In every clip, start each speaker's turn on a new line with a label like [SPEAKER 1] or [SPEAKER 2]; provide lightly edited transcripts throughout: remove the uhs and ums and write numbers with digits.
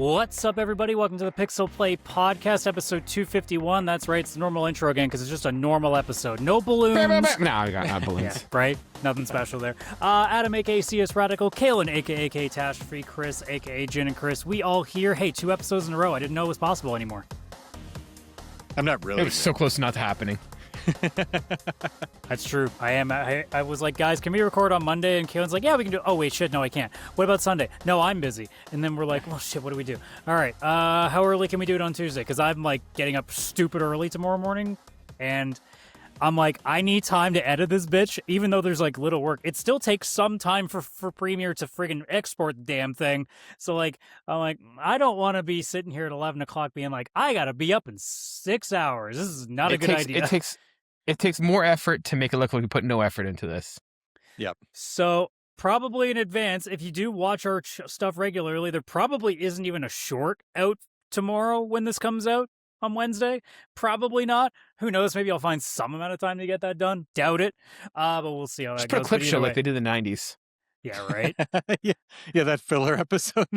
[SPEAKER 1] What's up, everybody? Welcome to the PixelPlay podcast, episode 251. That's right, it's the normal intro again, because it's just a normal episode. No balloons.
[SPEAKER 2] No, I got not balloons.
[SPEAKER 1] Yeah, right? Nothing special there. Adam, a.k.a. CS Radical, Kaylan, a.k.a. Catastrophe, Chris, a.k.a. Jin and Chris. We all here. Hey, 2 episodes in a row. I didn't know it was possible anymore.
[SPEAKER 3] I'm not really.
[SPEAKER 2] It was so close to not happening.
[SPEAKER 1] That's true. I was like, guys, can we record on Monday? And Kaylan's like, yeah, we can do it. Oh, wait, shit, no, I can't. What about Sunday? No, I'm busy. And then we're like, well, shit, what do we do? All right, how early can we do it on Tuesday? Because I'm, like, getting up stupid early tomorrow morning, and I'm like, I need time to edit this bitch, even though there's, like, little work. It still takes some time for Premiere to friggin' export the damn thing. So, like, I'm like, I don't want to be sitting here at 11 o'clock being like, I got to be up in 6 hours. This is not a good idea.
[SPEAKER 2] It takes more effort to make it look like we put no effort into this.
[SPEAKER 3] Yep.
[SPEAKER 1] So probably in advance, if you do watch our stuff regularly, there probably isn't even a short out tomorrow when this comes out on Wednesday. Probably not. Who knows? Maybe I'll find some amount of time to get that done. Doubt it. But we'll see how that goes.
[SPEAKER 2] Just put a clip show like they did in the 90s.
[SPEAKER 1] Yeah, right?
[SPEAKER 3] yeah, that filler episode.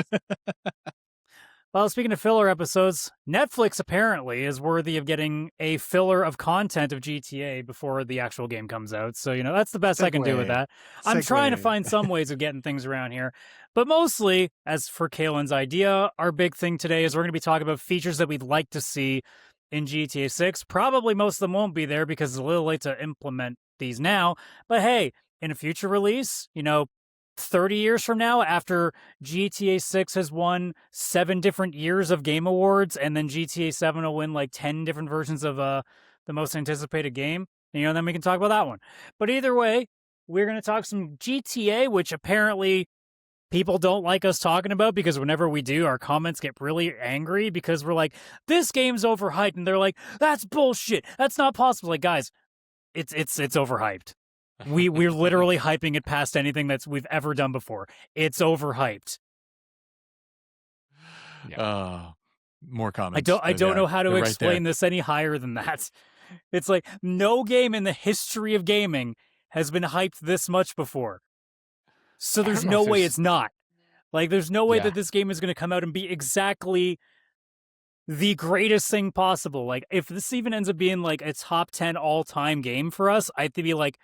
[SPEAKER 1] Well, speaking of filler episodes, Netflix apparently is worthy of getting a filler of content of GTA before the actual game comes out. So, you know, that's the best I can do with that. I'm trying to find some ways of getting things around here. But mostly, as for Kaylan's idea, our big thing today is we're going to be talking about features that we'd like to see in GTA 6. Probably most of them won't be there because it's a little late to implement these now. But hey, in a future release, you know, 30 years from now, after GTA 6 has won 7 different years of game awards, and then GTA 7 will win like 10 different versions of the most anticipated game, you know, then we can talk about that one. But either way, we're going to talk some GTA, which apparently people don't like us talking about, because whenever we do, our comments get really angry because we're like, this game's overhyped, and they're like, that's bullshit, that's not possible. Like, guys, it's overhyped. We're literally hyping it past anything we've ever done before. It's overhyped.
[SPEAKER 3] More comments.
[SPEAKER 1] I don't know how to explain this any higher than that. It's like no game in the history of gaming has been hyped this much before. So there's no way it's not. Like, there's no way that this game is going to come out and be exactly the greatest thing possible. Like, if this even ends up being like a top 10 all-time game for us, I'd be like,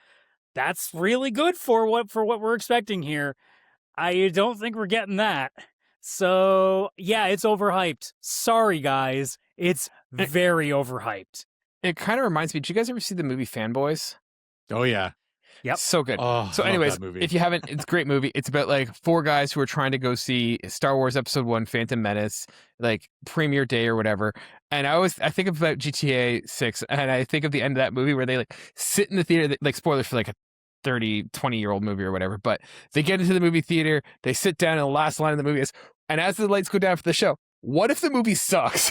[SPEAKER 1] that's really good for what we're expecting here. I don't think we're getting that. So, yeah, it's overhyped. Sorry, guys. It's very overhyped.
[SPEAKER 2] It kind of reminds me, did you guys ever see the movie Fanboys?
[SPEAKER 3] Oh, yeah.
[SPEAKER 1] Yep.
[SPEAKER 2] So good.
[SPEAKER 3] Oh,
[SPEAKER 2] so anyways, if you haven't, it's a great movie. It's about like 4 guys who are trying to go see Star Wars Episode 1, Phantom Menace, like premiere day or whatever. And I think about GTA 6, and I think of the end of that movie where they like sit in the theater, like spoilers for like a 20-year-old movie or whatever, but they get into the movie theater, they sit down, and the last line of the movie is, and as the lights go down for the show, what if the movie sucks?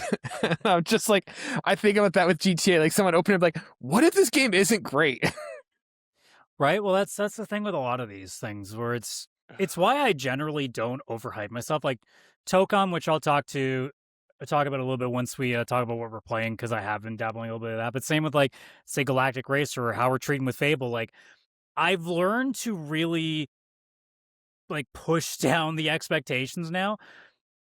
[SPEAKER 2] I'm just like, I think about that with GTA, like someone opened it like, what if this game isn't great?
[SPEAKER 1] Right? Well, that's the thing with a lot of these things, where it's why I generally don't overhype myself. Like Tocom, which I'll talk about a little bit once we talk about what we're playing, because I have been dabbling a little bit of that. But same with, like, say, Galactic Racer, or how we're treating with Fable. Like, I've learned to really, like, push down the expectations now.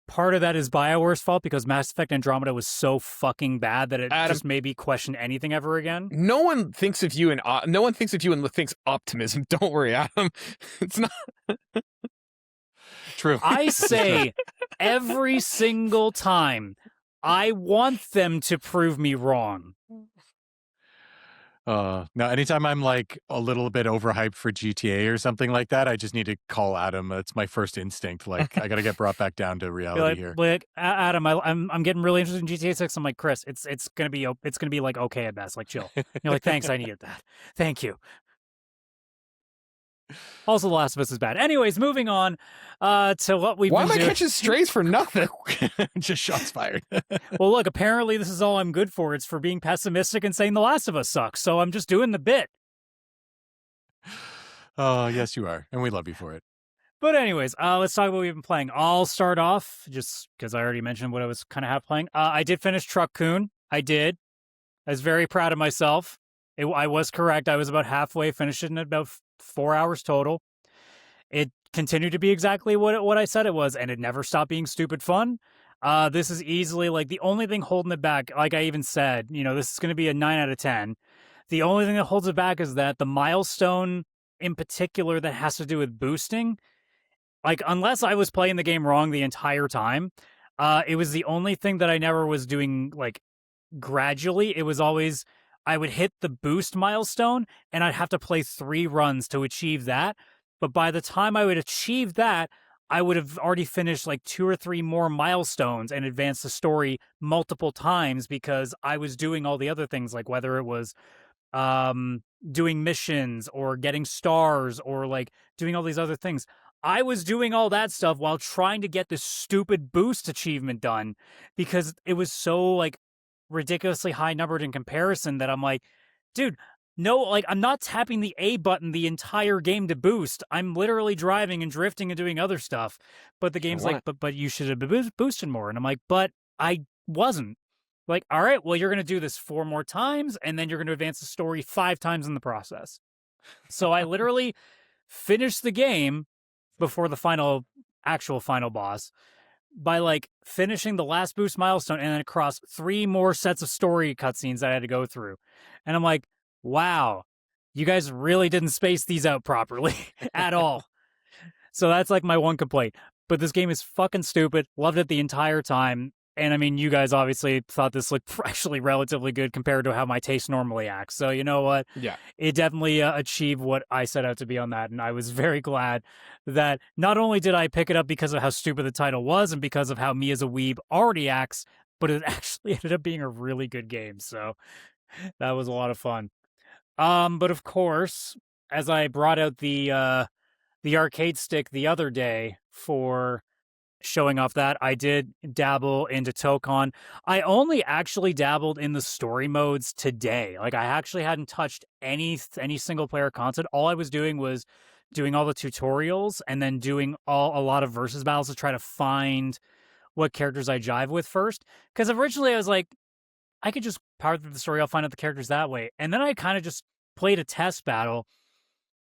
[SPEAKER 1] Part of that is BioWare's fault, because Mass Effect Andromeda was so fucking bad that it just made me question anything ever again.
[SPEAKER 2] No one thinks of you and thinks optimism. Don't worry, Adam. It's not
[SPEAKER 3] true.
[SPEAKER 1] I say every single time, I want them to prove me wrong.
[SPEAKER 3] No, anytime I'm like a little bit overhyped for GTA or something like that, I just need to call Adam. It's my first instinct. Like, I got to get brought back down to reality here.
[SPEAKER 1] Like, Adam, I'm getting really interested in GTA 6. I'm like, Chris, it's gonna be like okay at best. Like, chill. You're like, thanks, I needed that. Thank you. Also, The Last of Us is bad. Anyways, moving on to what we've been doing.
[SPEAKER 2] Why am I catching strays for nothing?
[SPEAKER 3] Just shots fired.
[SPEAKER 1] Well, look, apparently this is all I'm good for. It's for being pessimistic and saying The Last of Us sucks. So I'm just doing the bit.
[SPEAKER 3] Oh, yes, you are. And we love you for it.
[SPEAKER 1] But anyways, let's talk about what we've been playing. I'll start off, just because I already mentioned what I was kind of half playing. I did finish Truck-kun. I did. I was very proud of myself. I was correct. I was about halfway, finished it in about 4 hours total. It continued to be exactly what I said it was, and it never stopped being stupid fun. This is easily like the only thing holding it back. Like I even said, this is going to be a 9 out of 10. The only thing that holds it back is that the milestone in particular that has to do with boosting, like unless I was playing the game wrong the entire time, it was the only thing that I never was doing like gradually. It was always I would hit the boost milestone and I'd have to play 3 runs to achieve that. But by the time I would achieve that, I would have already finished like 2 or 3 more milestones and advanced the story multiple times because I was doing all the other things, like whether it was doing missions or getting stars or like doing all these other things. I was doing all that stuff while trying to get this stupid boost achievement done because it was so like ridiculously high numbered in comparison that I'm like, dude, no, like I'm not tapping the A button the entire game to boost. I'm literally driving and drifting and doing other stuff. But the game's like, but you should have been boosting more. And I'm like, but I wasn't. Like, all right, well, you're going to do this 4 more times, and then you're going to advance the story 5 times in the process. So I literally finished the game before the actual final boss by like finishing the last boost milestone and then across 3 more sets of story cutscenes that I had to go through. And I'm like, wow, you guys really didn't space these out properly at all. So that's like my one complaint. But this game is fucking stupid. Loved it the entire time. And I mean, you guys obviously thought this looked actually relatively good compared to how my taste normally acts. So you know what?
[SPEAKER 2] Yeah.
[SPEAKER 1] It definitely achieved what I set out to be on that. And I was very glad that not only did I pick it up because of how stupid the title was and because of how me as a weeb already acts, but it actually ended up being a really good game. So that was a lot of fun. But of course, as I brought out the arcade stick the other day for showing off that, I did dabble into Tokon. I only actually dabbled in the story modes today. Like I actually hadn't touched any single player content. All I was doing was doing all the tutorials and then doing a lot of versus battles to try to find what characters I jive with first. Because originally I was like, I could just power through the story, I'll find out the characters that way. And then I kind of just played a test battle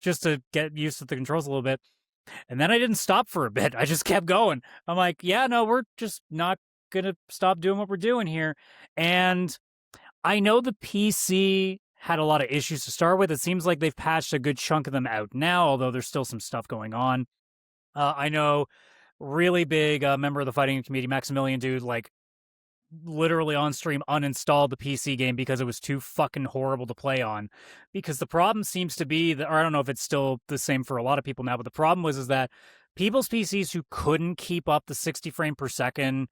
[SPEAKER 1] just to get used to the controls a little bit. And then I didn't stop for a bit. I just kept going. I'm like, yeah, no, we're just not going to stop doing what we're doing here. And I know the PC had a lot of issues to start with. It seems like they've patched a good chunk of them out now, although there's still some stuff going on. I know really big member of the fighting community, Maximilian dude, like literally on stream uninstalled the PC game because it was too fucking horrible to play on. Because the problem seems to be that, or I don't know if it's still the same for a lot of people now, but the problem is that people's PCs who couldn't keep up the 60 frame per second,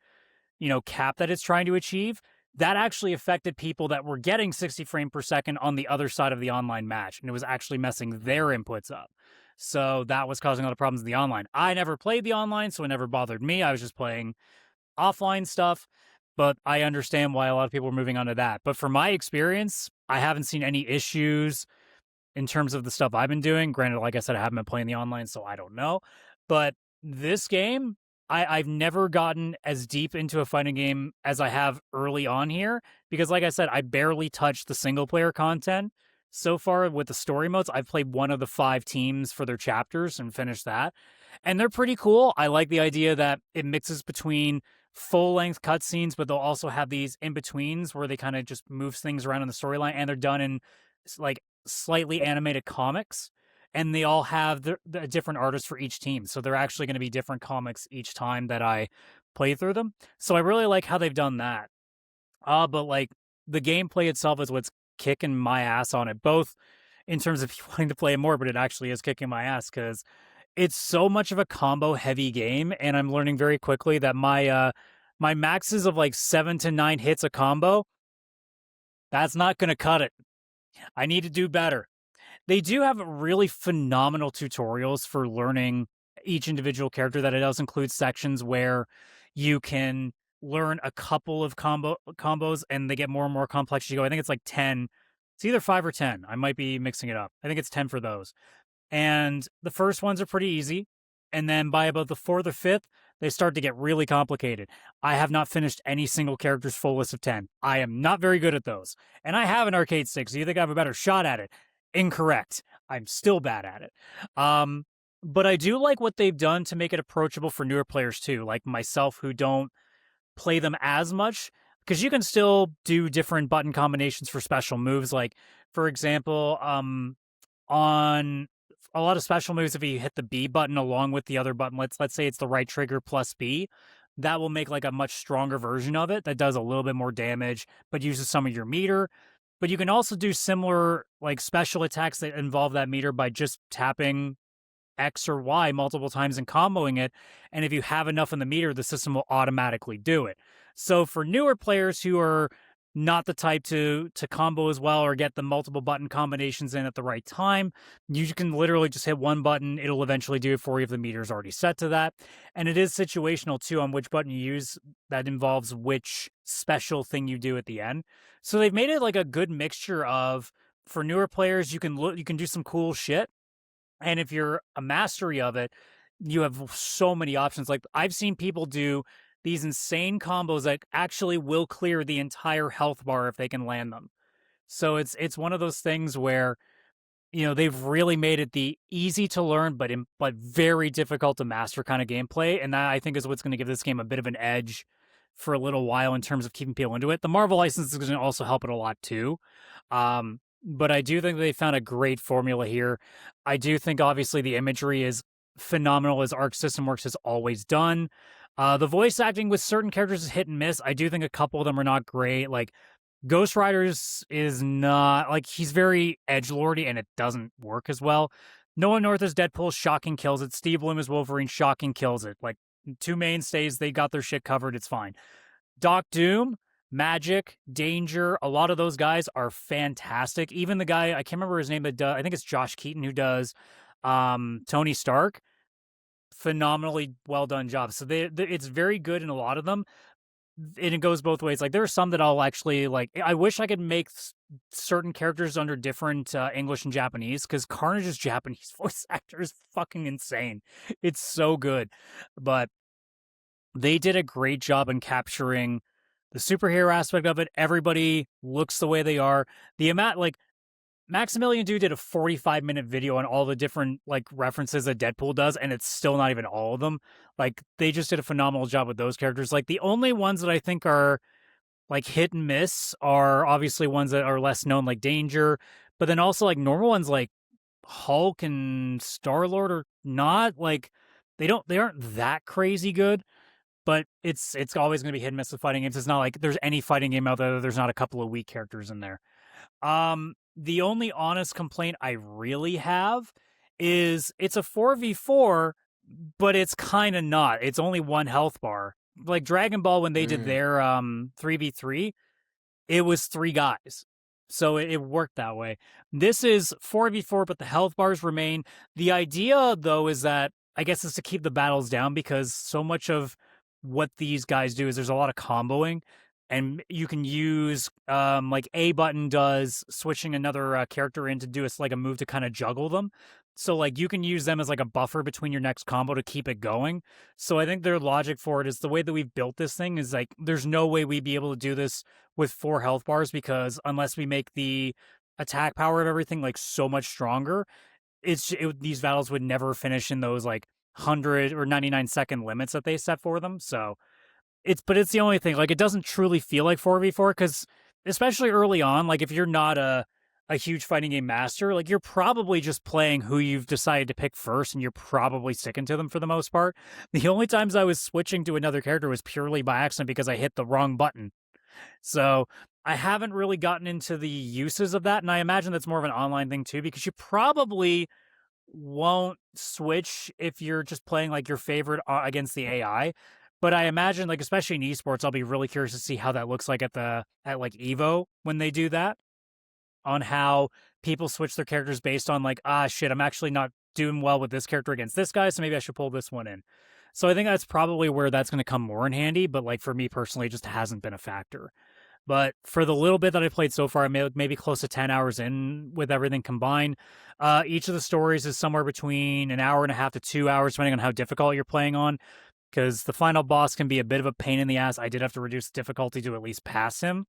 [SPEAKER 1] cap that it's trying to achieve, that actually affected people that were getting 60 frame per second on the other side of the online match, and it was actually messing their inputs up. So that was causing a lot of problems in the online. I never played the online, so it never bothered me. I was just playing offline stuff. But I understand why a lot of people are moving on to that. But from my experience, I haven't seen any issues in terms of the stuff I've been doing. Granted, like I said, I haven't been playing the online, so I don't know. But this game, I've never gotten as deep into a fighting game as I have early on here. Because like I said, I barely touched the single-player content so far with the story modes. I've played one of the 5 teams for their chapters and finished that. And they're pretty cool. I like the idea that it mixes between full-length cutscenes, but they'll also have these in-betweens where they kind of just move things around in the storyline, and they're done in like slightly animated comics, and they all have the different artists for each team. So they're actually going to be different comics each time that I play through them. So I really like how they've done that. But like the gameplay itself is what's kicking my ass on it, both in terms of wanting to play it more, but it actually is kicking my ass because it's so much of a combo heavy game, and I'm learning very quickly that my maxes of like 7 to 9 hits a combo, that's not going to cut it. I need to do better. They do have really phenomenal tutorials for learning each individual character. That it does include sections where you can learn a couple of combos, and they get more and more complex as you go. I think it's like 10. It's either 5 or 10. I might be mixing it up. I think it's 10 for those. And the first ones are pretty easy. And then by about the 4th or 5th, they start to get really complicated. I have not finished any single character's full list of 10. I am not very good at those. And I have an arcade stick, so you think I have a better shot at it. Incorrect. I'm still bad at it. But I do like what they've done to make it approachable for newer players too, like myself, who don't play them as much, because you can still do different button combinations for special moves. Like, for example, on a lot of special moves, if you hit the B button along with the other button, let's say it's the right trigger plus B, that will make like a much stronger version of it that does a little bit more damage, but uses some of your meter. But you can also do similar like special attacks that involve that meter by just tapping X or Y multiple times and comboing it. And if you have enough in the meter, the system will automatically do it. So for newer players who are not the type to combo as well or get the multiple button combinations in at the right time, you can literally just hit one button. It'll eventually do it for you if the meter is already set to that. And it is situational too on which button you use that involves which special thing you do at the end. So they've made it like a good mixture of, for newer players, you can do some cool shit. And if you're a mastery of it, you have so many options. Like, I've seen people do these insane combos that actually will clear the entire health bar if they can land them. So it's one of those things where, you know, they've really made it the easy to learn but very difficult to master kind of gameplay, and that I think is what's going to give this game a bit of an edge for a little while in terms of keeping people into it. The Marvel license is going to also help it a lot too. But I do think they found a great formula here. I do think obviously the imagery is phenomenal, as Arc System Works has always done. The voice acting with certain characters is hit and miss. I do think a couple of them are not great. Like, Ghost Rider's is not, like, he's very edgelordy and it doesn't work as well. Noah North as Deadpool, shocking kills it. Steve Bloom as Wolverine, shocking kills it. Like, two mainstays, they got their shit covered, it's fine. Doc Doom, Magic, Danger, a lot of those guys are fantastic. Even the guy, I can't remember his name, but I think it's Josh Keaton who does Tony Stark. Phenomenally well done job. So it's very good in a lot of them. And it goes both ways. Like, there are some that I'll actually, like, I wish I could make certain characters under different English and Japanese, because Carnage's Japanese voice actor is fucking insane. It's so good. But they did a great job in capturing the superhero aspect of it. Everybody looks the way they are. The amount, like, Maximilian Dood did a 45-minute video on all the different, like, references that Deadpool does, and it's still not even all of them. Like, they just did a phenomenal job with those characters. Like, the only ones that I think are, like, hit and miss are obviously ones that are less known, like Danger, but then also, like, normal ones like Hulk and Star-Lord are not, like, they aren't that crazy good, but it's always going to be hit and miss with fighting games. It's not like there's any fighting game out there that there's not a couple of weak characters in there. The only honest complaint I really have is it's a 4v4, but it's kind of not. It's only one health bar. Like Dragon Ball, when they did their 3v3, it was 3 guys. So it worked that way. This is 4v4, but the health bars remain. The idea, though, is that, I guess, is to keep the battles down, because so much of what these guys do is there's a lot of comboing. And you can use, like A button does, switching another character in to do like a move to kind of juggle them. So, like, you can use them as like a buffer between your next combo to keep it going. So I think their logic for it is, the way that we've built this thing is, like, there's no way we'd be able to do this with 4 health bars, because unless we make the attack power of everything, like, so much stronger, these battles would never finish in those, like, 100 or 99-second limits that they set for them. So it's the only thing. Like, it doesn't truly feel like 4v4, because especially early on, like, if you're not a huge fighting game master, like, you're probably just playing who you've decided to pick first, and you're probably sticking to them for the most part. The only times I was switching to another character was purely by accident because I hit the wrong button. So I haven't really gotten into the uses of that, and I imagine that's more of an online thing too, because you probably won't switch if you're just playing, like, your favorite against the AI. But I imagine, like, especially in esports, I'll be really curious to see how that looks like at like Evo when they do that, on how people switch their characters based on, like, shit, I'm actually not doing well with this character against this guy, so maybe I should pull this one in. So I think that's probably where that's going to come more in handy, but, like, for me personally, it just hasn't been a factor. But for the little bit that I played so far, I'm maybe close to 10 hours in with everything combined. Each of the stories is somewhere between an hour and a half to 2 hours, depending on how difficult you're playing on, because the final boss can be a bit of a pain in the ass. I did have to reduce difficulty to at least pass him.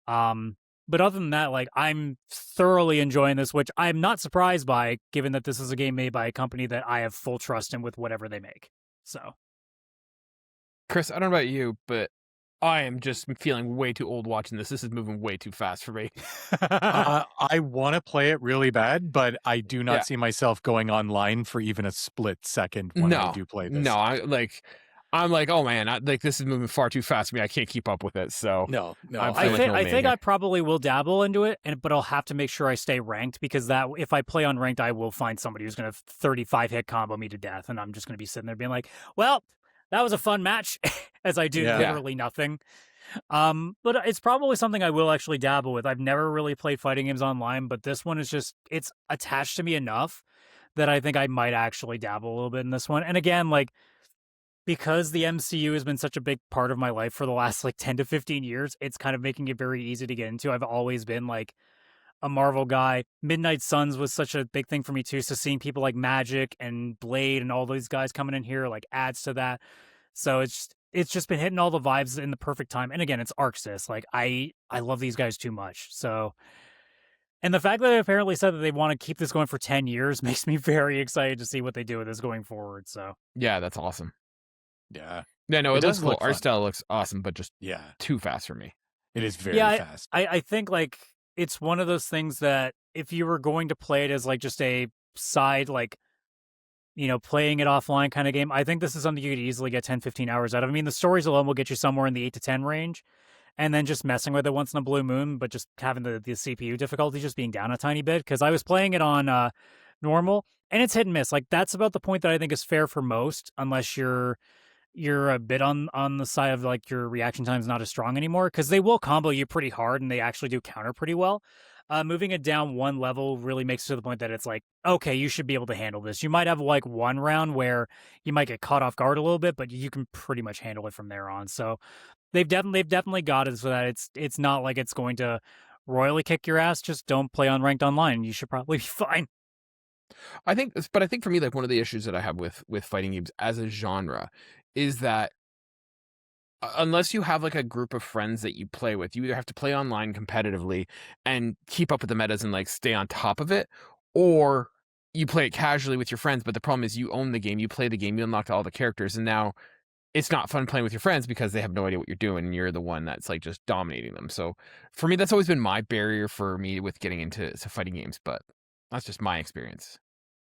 [SPEAKER 1] But other than that, like, I'm thoroughly enjoying this, which I'm not surprised by, given that this is a game made by a company that I have full trust in with whatever they make. So,
[SPEAKER 2] Chris, I don't know about you, but I am just feeling way too old watching this. This is moving way too fast for me.
[SPEAKER 3] I want to play it really bad, but I do not
[SPEAKER 2] Yeah.
[SPEAKER 3] see myself going online for even a split second when I do play this.
[SPEAKER 2] No, I'm like, oh man, this is moving far too fast for me. I can't keep up with it. So
[SPEAKER 3] No.
[SPEAKER 1] I think I probably will dabble into it, but I'll have to make sure I stay ranked because that if I play on ranked, I will find somebody who's going to 35 hit combo me to death, and I'm just going to be sitting there being like, well, that was a fun match, as I do literally nothing. But it's probably something I will actually dabble with. I've never really played fighting games online, but this one is just, it's attached to me enough that I think I might actually dabble a little bit in this one. And again, like, because the MCU has been such a big part of my life for the last like 10 to 15 years, it's kind of making it very easy to get into. I've always been like a Marvel guy. Midnight Suns was such a big thing for me too. So seeing people like Magic and Blade and all these guys coming in here like adds to that. So it's just been hitting all the vibes in the perfect time. And again, it's Arxis. Like I love these guys too much. So, and the fact that they apparently said that they want to keep this going for 10 years makes me very excited to see what they do with this going forward. So
[SPEAKER 2] yeah, that's awesome.
[SPEAKER 3] Yeah.
[SPEAKER 2] Yeah, no, it looks cool.
[SPEAKER 3] Look
[SPEAKER 2] Art
[SPEAKER 3] fun.
[SPEAKER 2] style looks awesome, but just too fast for me.
[SPEAKER 3] It is very fast.
[SPEAKER 1] I think like it's one of those things that if you were going to play it as like just a side, like, you know, playing it offline kind of game, I think this is something you could easily get 10, 15 hours out of. I mean, the stories alone will get you somewhere in the 8 to 10 range. And then just messing with it once in a blue moon, but just having the CPU difficulty just being down a tiny bit. Because I was playing it on normal, and it's hit and miss. Like, that's about the point that I think is fair for most, unless you're a bit on the side of like your reaction time is not as strong anymore, because they will combo you pretty hard and they actually do counter pretty well. Moving it down one level really makes it to the point that it's like, okay, you should be able to handle this. You might have like one round where you might get caught off guard a little bit, but you can pretty much handle it from there on. So they've definitely got it so that it's not like it's going to royally kick your ass. Just don't play on ranked online and you should probably be fine.
[SPEAKER 2] I think for me, like one of the issues that I have with fighting games as a genre is that unless you have like a group of friends that you play with, you either have to play online competitively and keep up with the metas and like stay on top of it, or you play it casually with your friends. But the problem is you own the game, you play the game, you unlock all the characters, and now it's not fun playing with your friends because they have no idea what you're doing and you're the one that's like just dominating them. So for me, that's always been my barrier for me with getting into fighting games, but that's just my experience.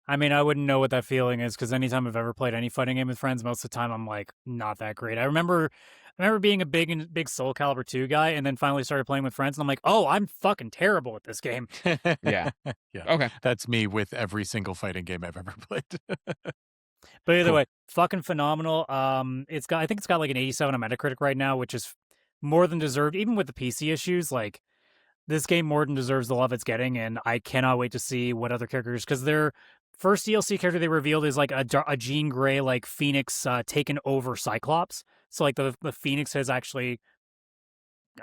[SPEAKER 1] I mean, I wouldn't know what that feeling is because anytime I've ever played any fighting game with friends, most of the time I'm like not that great. I remember being a big Soul Calibur 2 guy, and then finally started playing with friends, and I'm like, oh, I'm fucking terrible at this game.
[SPEAKER 2] Yeah.
[SPEAKER 3] Okay. That's me with every single fighting game I've ever played.
[SPEAKER 1] But either way, fucking phenomenal. I think it's got like an 87 on Metacritic right now, which is more than deserved, even with the PC issues. Like, this game more than deserves the love it's getting, and I cannot wait to see what other characters, because their first DLC character they revealed is like a Jean Grey, like Phoenix taken over Cyclops. So like the Phoenix has actually,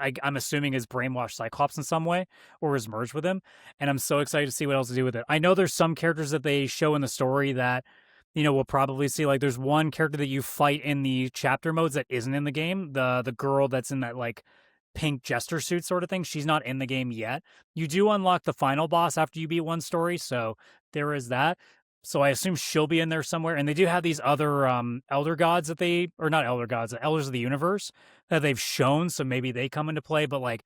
[SPEAKER 1] I'm assuming, is brainwashed Cyclops in some way or is merged with him, and I'm so excited to see what else to do with it. I know there's some characters that they show in the story that, you know, we'll probably see. Like, there's one character that you fight in the chapter modes that isn't in the game. The girl that's in that like pink jester suit sort of thing. She's not in the game yet. You do unlock the final boss after you beat one story, so there is that. So I assume she'll be in there somewhere. And they do have these other elder gods that not elder gods, elders of the universe that they've shown, so maybe they come into play. But like,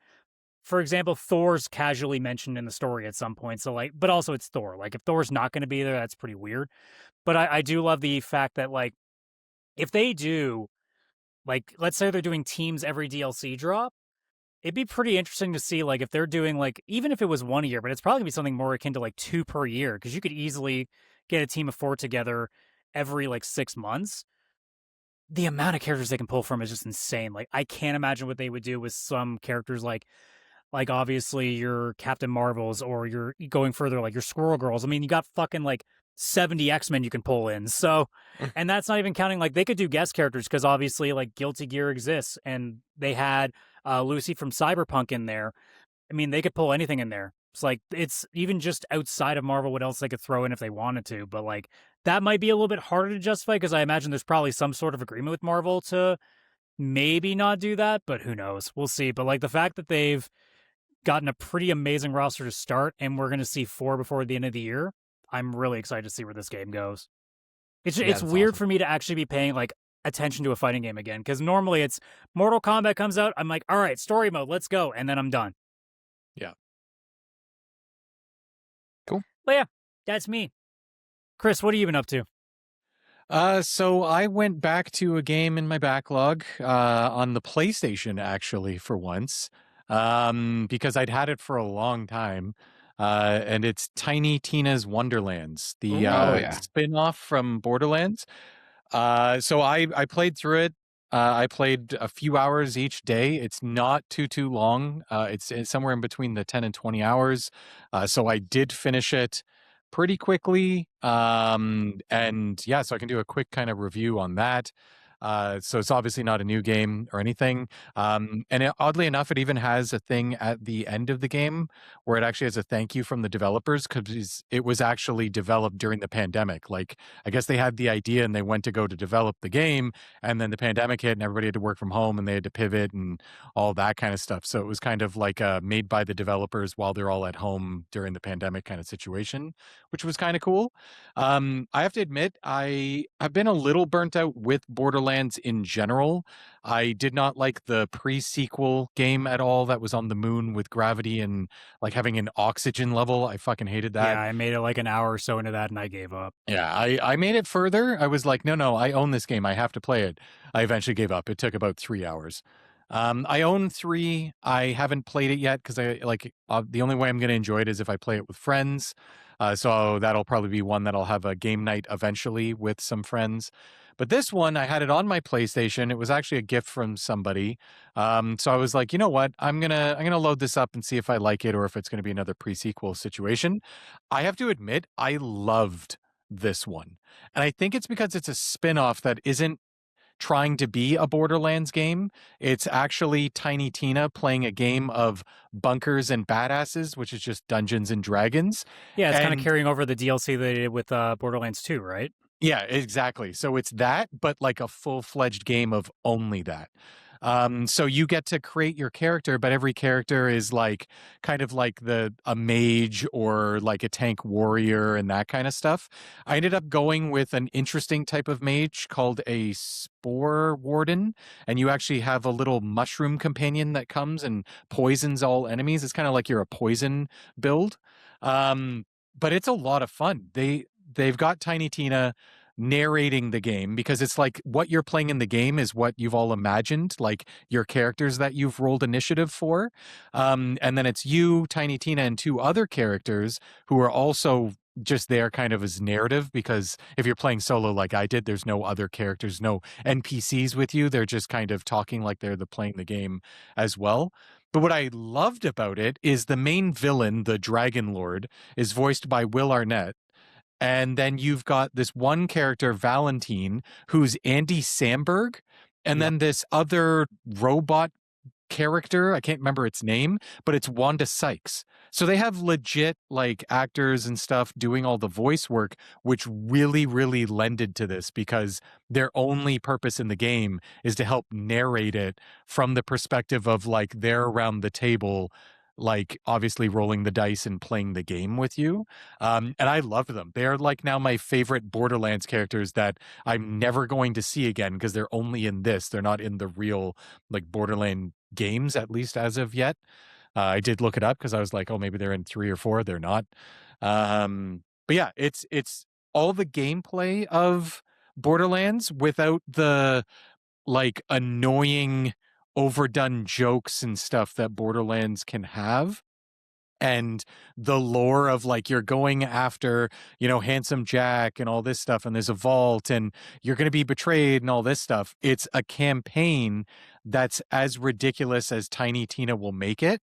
[SPEAKER 1] for example, Thor's casually mentioned in the story at some point. So like, but also it's Thor. Like, if Thor's not going to be there, that's pretty weird. But I do love the fact that like, if they do, like, let's say they're doing teams every DLC drop, it'd be pretty interesting to see, like, if they're doing, like, even if it was 1 a year, but it's probably going to be something more akin to, like, 2 per year, because you could easily get a team of 4 together every, like, 6 months. The amount of characters they can pull from is just insane. Like, I can't imagine what they would do with some characters like obviously your Captain Marvels, or you're going further, like your Squirrel Girls. I mean, you got fucking, like, 70 X-Men you can pull in. So, and that's not even counting, like, they could do guest characters, because obviously, like, Guilty Gear exists, and they had Lucy from Cyberpunk in there. I mean, they could pull anything in there. It's like, it's even just outside of Marvel what else they could throw in if they wanted to. But like, that might be a little bit harder to justify, because I imagine there's probably some sort of agreement with Marvel to maybe not do that, but who knows? We'll see. But like, the fact that they've gotten a pretty amazing roster to start, and we're going to see 4 before the end of the year, I'm really excited to see where this game goes. It's weird for me to actually be paying like attention to a fighting game again. Because normally it's Mortal Kombat comes out, I'm like, all right, story mode, let's go, and then I'm done.
[SPEAKER 3] Yeah.
[SPEAKER 2] Cool.
[SPEAKER 1] But yeah, that's me. Chris, what have you been up to?
[SPEAKER 3] So I went back to a game in my backlog on the PlayStation, actually, for once, because I'd had it for a long time. And it's Tiny Tina's Wonderlands, the spin-off from Borderlands. So I played through it. I played a few hours each day. It's not too long. It's somewhere in between the 10 and 20 hours. So I did finish it pretty quickly. And yeah, so I can do a quick kind of review on that. So it's obviously not a new game or anything. Oddly enough, it even has a thing at the end of the game where it actually has a thank you from the developers, because it was actually developed during the pandemic. Like, I guess they had the idea and they went to go to develop the game, and then the pandemic hit and everybody had to work from home and they had to pivot and all that kind of stuff. So it was kind of like made by the developers while they're all at home during the pandemic kind of situation, which was kind of cool. I have to admit, I have been a little burnt out with Borderlands in general. I did not like the pre-sequel game at all that was on the moon with gravity and like having an oxygen level. I fucking hated that.
[SPEAKER 1] Yeah, I made it like an hour or so into that and I gave up.
[SPEAKER 3] Yeah, I made it further. I was like, no, I own this game. I have to play it. I eventually gave up. It took about 3 hours. I own 3. I haven't played it yet because the only way I'm going to enjoy it is if I play it with friends. So that'll probably be one that I'll have a game night eventually with some friends. But this one, I had it on my PlayStation. It was actually a gift from somebody. So I was like, you know what? I'm gonna load this up and see if I like it or if it's gonna be another pre-sequel situation. I have to admit, I loved this one. And I think it's because it's a spin-off that isn't trying to be a Borderlands game. It's actually Tiny Tina playing a game of bunkers and badasses, which is just Dungeons and Dragons.
[SPEAKER 1] Yeah, it's kind of carrying over the DLC they did with Borderlands 2, right?
[SPEAKER 3] Yeah, exactly. So it's that, but like a full-fledged game of only that. So you get to create your character, but every character is like kind of like a mage or like a tank warrior and that kind of stuff. I ended up going with an interesting type of mage called a spore warden, and you actually have a little mushroom companion that comes and poisons all enemies. It's kind of like you're a poison build. But it's a lot of fun. They've got Tiny Tina narrating the game, because it's like what you're playing in the game is what you've all imagined, like your characters that you've rolled initiative for. And then it's you, Tiny Tina, and 2 other characters who are also just there kind of as narrative, because if you're playing solo like I did, there's no other characters, no NPCs with you. They're just kind of talking like they're playing the game as well. But what I loved about it is the main villain, the Dragon Lord, is voiced by Will Arnett. And then you've got this one character, Valentine, who's Andy Samberg. And then this other robot character, I can't remember its name, but it's Wanda Sykes. So they have legit like actors and stuff doing all the voice work, which really, really lended to this, because their only purpose in the game is to help narrate it from the perspective of like they're around the table, like obviously rolling the dice and playing the game with you. And I loved them. They're like now my favorite Borderlands characters that I'm never going to see again, because they're only in this. They're not in the real like Borderland games, at least as of yet. I did look it up because I was like, oh, maybe they're in 3 or 4. They're not. But yeah, it's all the gameplay of Borderlands without the like annoying overdone jokes and stuff that Borderlands can have. And the lore of like you're going after, Handsome Jack and all this stuff, and there's a vault and you're going to be betrayed and all this stuff. It's a campaign that's as ridiculous as Tiny Tina will make it.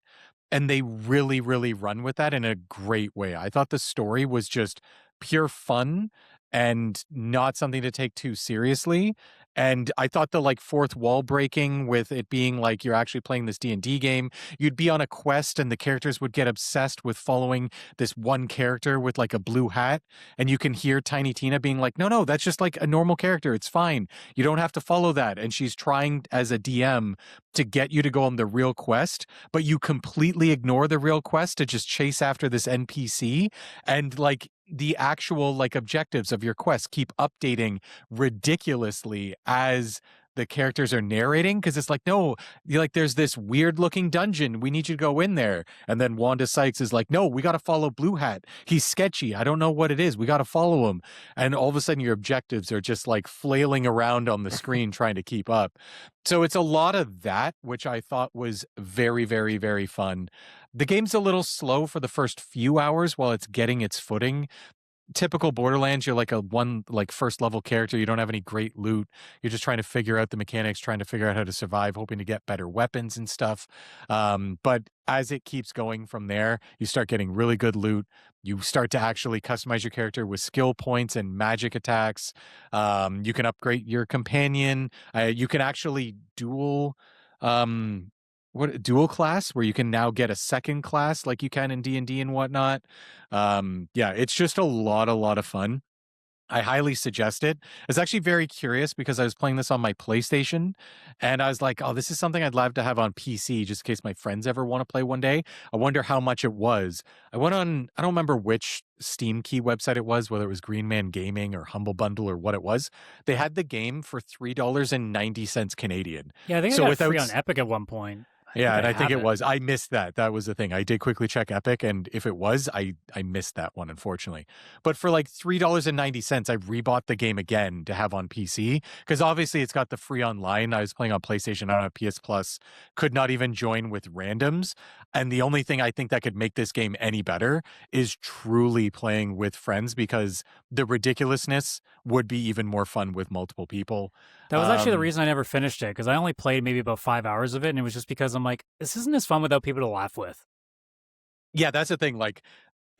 [SPEAKER 3] And they really, really run with that in a great way. I thought the story was just pure fun and not something to take too seriously. And I thought the like fourth wall breaking with it being like you're actually playing this D&D game. You'd be on a quest and the characters would get obsessed with following this one character with like a blue hat. And you can hear Tiny Tina being like, no, that's just like a normal character. It's fine. You don't have to follow that. And she's trying as a DM to get you to go on the real quest, but you completely ignore the real quest to just chase after this NPC. And like the actual like objectives of your quest keep updating ridiculously as the characters are narrating, because it's like, no, you're like, there's this weird looking dungeon, we need you to go in there, and then Wanda Sykes is like, no, we got to follow Blue Hat, he's sketchy, I don't know what it is, we got to follow him, and all of a sudden your objectives are just like flailing around on the screen trying to keep up. So it's a lot of that, which I thought was very, very, very fun. The game's a little slow for the first few hours while it's getting its footing. Typical Borderlands, you're like a first level character. You don't have any great loot. You're just trying to figure out the mechanics, trying to figure out how to survive, hoping to get better weapons and stuff. But as it keeps going from there, you start getting really good loot. You start to actually customize your character with skill points and magic attacks. You can upgrade your companion. You can actually dual class, where you can now get a second class like you can in D&D and whatnot. Yeah, it's just a lot of fun. I highly suggest it. I was actually very curious because I was playing this on my PlayStation, and I was like, oh, this is something I'd love to have on PC just in case my friends ever want to play one day. I wonder how much it was. I went on, I don't remember which Steam Key website it was, whether it was Green Man Gaming or Humble Bundle or what it was. They had the game for $3.90 Canadian.
[SPEAKER 1] Yeah, I think
[SPEAKER 3] So
[SPEAKER 1] it got free on Epic at one point.
[SPEAKER 3] Yeah, and I think it was. I missed that. That was the thing. I did quickly check Epic, and if it was, I missed that one, unfortunately. But for like $3.90, I rebought the game again to have on PC, because obviously it's got the free online. I was playing on PlayStation, I don't have PS Plus, could not even join with randoms. And the only thing I think that could make this game any better is truly playing with friends, because the ridiculousness would be even more fun with multiple people.
[SPEAKER 1] That was actually the reason I never finished it, because I only played maybe about 5 hours of it, and it was just because I'm like, this isn't as fun without people to laugh with.
[SPEAKER 3] Yeah, that's the thing. Like,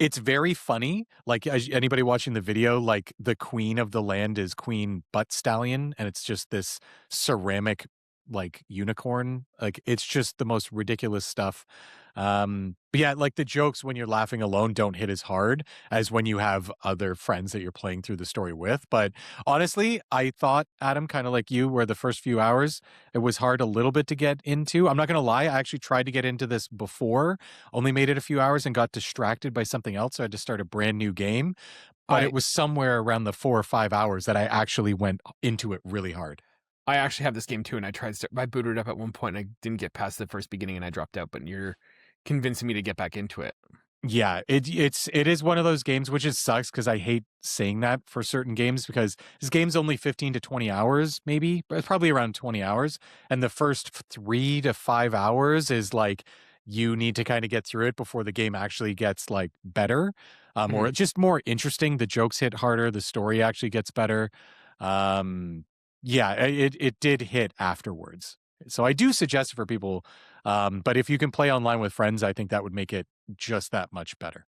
[SPEAKER 3] it's very funny. Like, as anybody watching the video, like the queen of the land is Queen Butt Stallion, and it's just this ceramic like unicorn. Like, it's just the most ridiculous stuff. But yeah, like the jokes when you're laughing alone don't hit as hard as when you have other friends that you're playing through the story with. But honestly, I thought, Adam, kind of like you, where the first few hours it was hard a little bit to get into. I'm not gonna lie, I actually tried to get into this before, only made it a few hours and got distracted by something else, so I had to start a brand new game. But it was somewhere around the 4 or 5 hours that I actually went into it really hard.
[SPEAKER 2] I actually have this game too, and I booted it up at one point, and I didn't get past the first beginning, and I dropped out. But you're convincing me to get back into it.
[SPEAKER 3] Yeah, it is one of those games, which is sucks, because I hate saying that for certain games, because this game's only 15 to 20 hours, maybe, but it's probably around 20 hours. And the first 3 to 5 hours is like, you need to kind of get through it before the game actually gets like better, or just more interesting. The jokes hit harder. The story actually gets better. Yeah, it did hit afterwards. So I do suggest it for people. But if you can play online with friends, I think that would make it just that much better.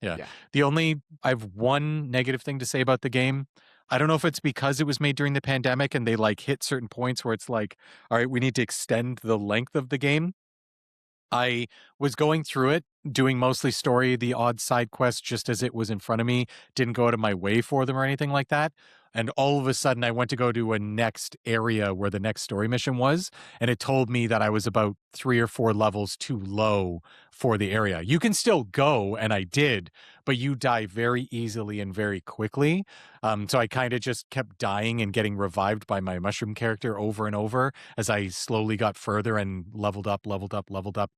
[SPEAKER 3] Yeah. I have one negative thing to say about the game. I don't know if it's because it was made during the pandemic and they like hit certain points where it's like, all right, we need to extend the length of the game. I was going through it, doing mostly story, the odd side quest just as it was in front of me, didn't go out of my way for them or anything like that. And all of a sudden, I went to go to a next area where the next story mission was, and it told me that I was about 3 or 4 levels too low for the area. You can still go, and I did, but you die very easily and very quickly. So I kind of just kept dying and getting revived by my mushroom character over and over as I slowly got further and leveled up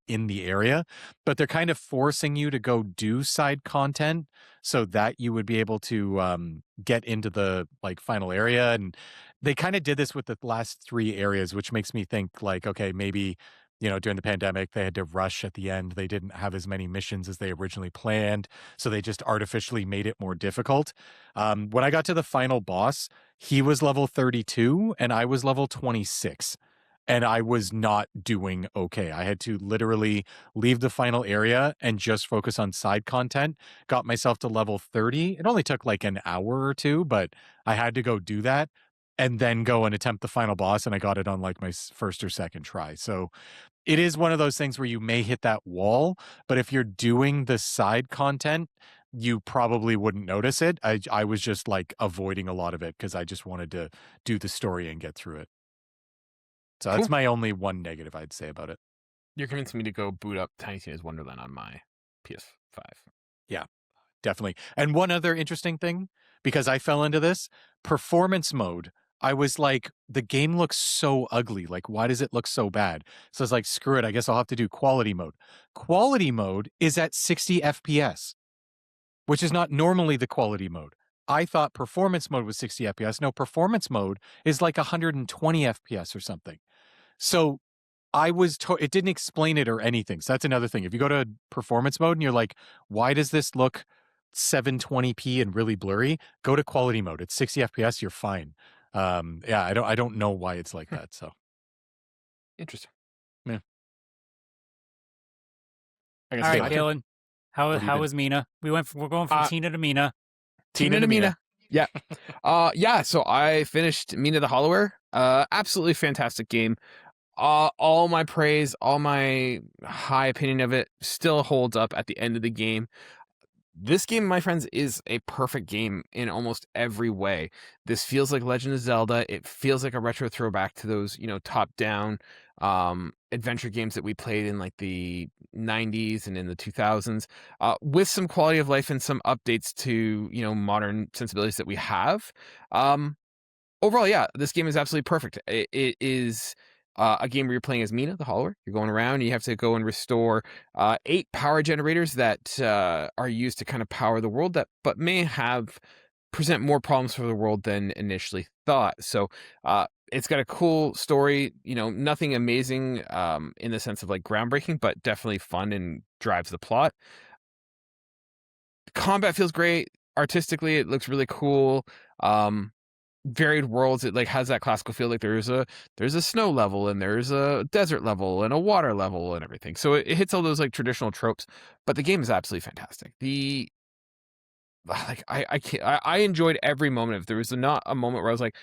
[SPEAKER 3] in the area. But they're kind of forcing you to go do side content so that you would be able to get into the like final area. And they kind of did this with the last 3 areas, which makes me think like, okay, maybe, during the pandemic, they had to rush at the end. They didn't have as many missions as they originally planned. So they just artificially made it more difficult. When I got to the final boss, he was level 32 and I was level 26. And I was not doing okay. I had to literally leave the final area and just focus on side content. Got myself to level 30. It only took like an hour or 2, but I had to go do that and then go and attempt the final boss. And I got it on like my first or second try. So it is one of those things where you may hit that wall, but if you're doing the side content, you probably wouldn't notice it. I was just like avoiding a lot of it because I just wanted to do the story and get through it. So that's my only one negative I'd say about it.
[SPEAKER 2] You're convincing me to go boot up Tiny Tina's Wonderland on my PS5.
[SPEAKER 3] Yeah. definitely. And one other interesting thing, because I fell into this, performance mode. I was like, the game looks so ugly. Like, why does it look so bad? So I was like, screw it. I guess I'll have to do quality mode. Quality mode is at 60 FPS, which is not normally the quality mode. I thought performance mode was 60 FPS. No, performance mode is like 120 FPS or something. So it didn't explain it or anything. So that's another thing. If you go to performance mode and you're like, why does this look 720p and really blurry? Go to quality mode. It's 60 FPS. You're fine. Yeah, I don't know why it's like that. So
[SPEAKER 2] Interesting.
[SPEAKER 3] yeah.
[SPEAKER 1] All right, Kaylan, how was Mina? We're going from Tina to Mina.
[SPEAKER 2] Tina to Mina. Yeah. Yeah. So I finished Mina the Hollower. Absolutely fantastic game. All my praise, all my high opinion of it still holds up at the end of the game. This game, my friends, is a perfect game in almost every way. This feels like Legend of Zelda. It feels like a retro throwback to those, top-down adventure games that we played in like the 90s and in the 2000s, with some quality of life and some updates to, modern sensibilities that we have. Overall, yeah, this game is absolutely perfect. It is a game where you're playing as Mina, the Hollower. You're going around and you have to go and restore 8 power generators that are used to kind of power the world, but may present more problems for the world than initially thought. So it's got a cool story, nothing amazing in the sense of like groundbreaking, but definitely fun and drives the plot. Combat feels great. Artistically, it looks really cool. Varied worlds, it like has that classical feel. Like there's a snow level and there's a desert level and a water level and everything, so it hits all those like traditional tropes, but the game is absolutely fantastic. I enjoyed every moment of it. There was not a moment where I was like,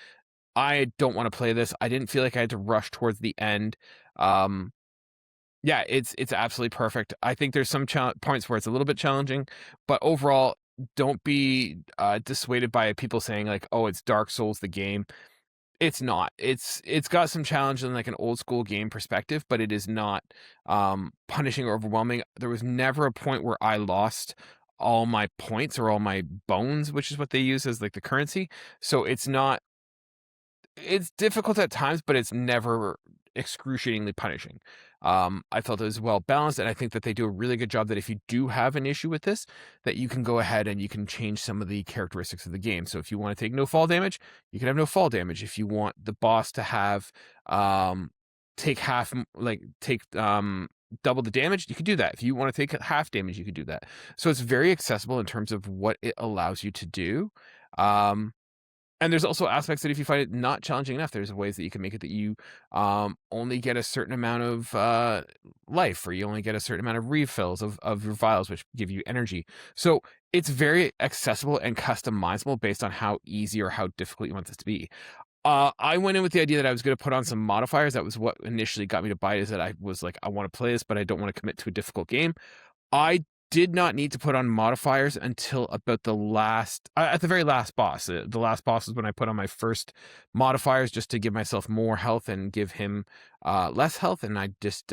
[SPEAKER 2] I don't want to play this. I didn't feel like I had to rush towards the end. Yeah, it's absolutely perfect. I think there's some points where it's a little bit challenging, but overall, don't be dissuaded by people saying like, "Oh, it's Dark Souls the game." It's not. It's got some challenge in like an old school game perspective, but it is not punishing or overwhelming. There was never a point where I lost all my points or all my bones, which is what they use as like the currency. So it's not. It's difficult at times, but it's never excruciatingly punishing. I felt it was well balanced, and I think that they do a really good job that if you do have an issue with this, that you can go ahead and you can change some of the characteristics of the game. So if you want to take no fall damage, you can have no fall damage. If you want the boss to have take double the damage, you could do that. If you want to take half damage, you could do that. So it's very accessible in terms of what it allows you to do. And there's also aspects that if you find it not challenging enough, there's ways that you can make it that you only get a certain amount of life, or you only get a certain amount of refills of your vials, which give you energy. So it's very accessible and customizable based on how easy or how difficult you want this to be. I went in with the idea that I was going to put on some modifiers. That was what initially got me to buy it, is that I was like, I want to play this, but I don't want to commit to a difficult game. I did not need to put on modifiers until about at the very last boss. The last boss was when I put on my first modifiers just to give myself more health and give him less health, and I just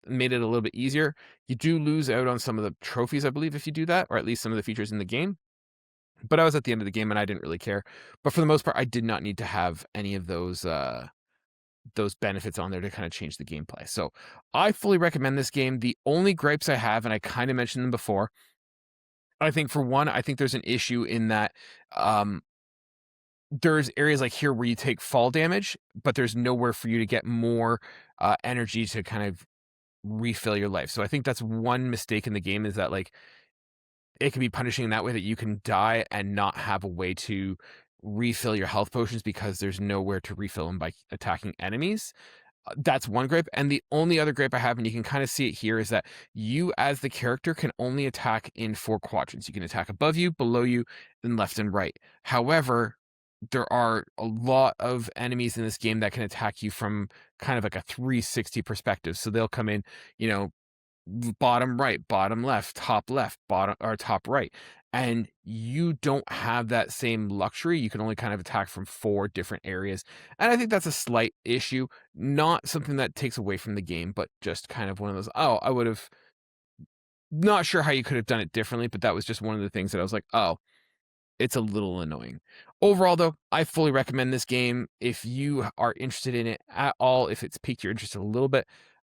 [SPEAKER 2] made it a little bit easier. You do lose out on some of the trophies, I believe, if you do that, or at least some of the features in the game. But I was at the end of the game and I didn't really care. But for the most part, I did not need to have any of those benefits on there to kind of change the gameplay. So I fully recommend this game. The only gripes I have, and I kind of mentioned them before, I think for one, I think there's an issue in that there's areas like here where you take fall damage, but there's nowhere for you to get more energy to kind of refill your life. So I think that's one mistake in the game, is that like it can be punishing in that way, that you can die and not have a way to refill your health potions because there's nowhere to refill them by attacking enemies. That's one gripe. And the only other gripe I have, and you can kind of see it here, is that you as the character can only attack in 4 quadrants. You can attack above you, below you, then left and right. However, there are a lot of enemies in this game that can attack you from kind of like a 360 perspective. So they'll come in, bottom right, bottom left, bottom or top right. And you don't have that same luxury. You can only kind of attack from 4 different areas. And I think that's a slight issue, not something that takes away from the game, but just kind of one of those, I would have Not sure how you could have done it differently, but that was just one of the things that I was like, oh, it's a little annoying. Overall, though, I fully recommend this game. If you are interested in it at all, if it's piqued your interest a little bit,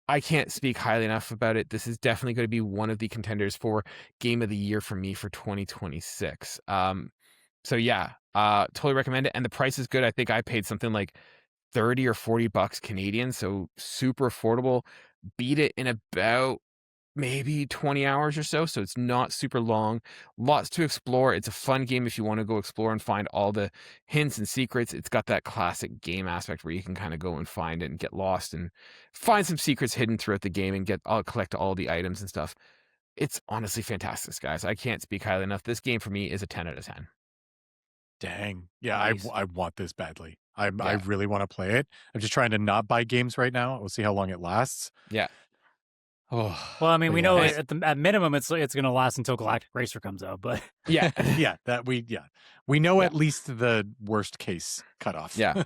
[SPEAKER 2] I can't speak highly enough about it. This is definitely going to be one of the contenders for Game of the Year for me for 2026. So yeah, totally recommend it. And the price is good. I think I paid something like 30 or 40 bucks Canadian, so super affordable. Beat it in about maybe 20 hours or so, so it's not super long. Lots to explore. It's a fun game if you want to go explore and find all the hints and secrets. It's got that classic game aspect where you can kind of go and find it and get lost and find some secrets hidden throughout the game and collect all the items and stuff. It's honestly fantastic, guys. I can't speak highly enough. This game for me is a 10 out of 10.
[SPEAKER 3] Dang. Yeah,
[SPEAKER 2] Nice.
[SPEAKER 3] I want this badly. I
[SPEAKER 2] Yeah.
[SPEAKER 3] really want to play it. I'm just trying to not buy games right now. We'll see how long it lasts.
[SPEAKER 2] Yeah.
[SPEAKER 3] Oh,
[SPEAKER 1] Well, I mean,
[SPEAKER 3] but
[SPEAKER 1] we
[SPEAKER 3] yeah,
[SPEAKER 1] know
[SPEAKER 3] it's-
[SPEAKER 1] at minimum it's going to last until Galactic Racer comes out, but
[SPEAKER 2] Yeah.
[SPEAKER 3] yeah, we know
[SPEAKER 2] Yeah.
[SPEAKER 3] at least the worst case cutoff.
[SPEAKER 2] Yeah.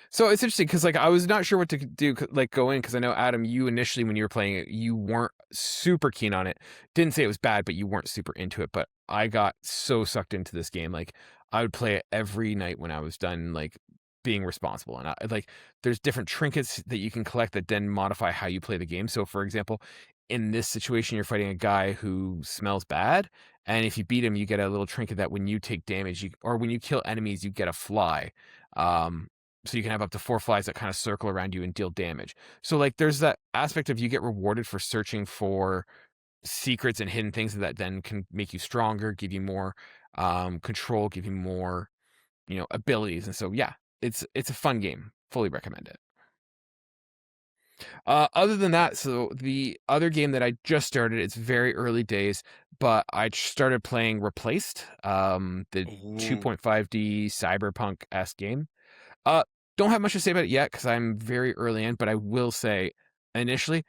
[SPEAKER 2] So it's interesting because like I was not sure what to do, like go in because I know Adam, you initially when you were playing it, you weren't super keen on it. Didn't say it was bad, but you weren't super into it. But I got so sucked into this game, like I would play it every night when I was done, like being responsible. And there's different trinkets that you can collect that then modify how you play the game. So for example, in this situation, you're fighting a guy who smells bad. And if you beat him, you get a little trinket that when you take damage, or when you kill enemies, you get a fly. So you can have up to 4 flies that kind of circle around you and deal damage. So like there's that aspect of you get rewarded for searching for secrets and hidden things that then can make you stronger, give you more control, give you more, abilities. And so yeah, it's a fun game. Fully recommend it. Other than that, so the other game that I just started, it's very early days, but I started playing Replaced, the 2.5D cyberpunk-esque game. Don't have much to say about it yet because I'm very early in, but I will say initially,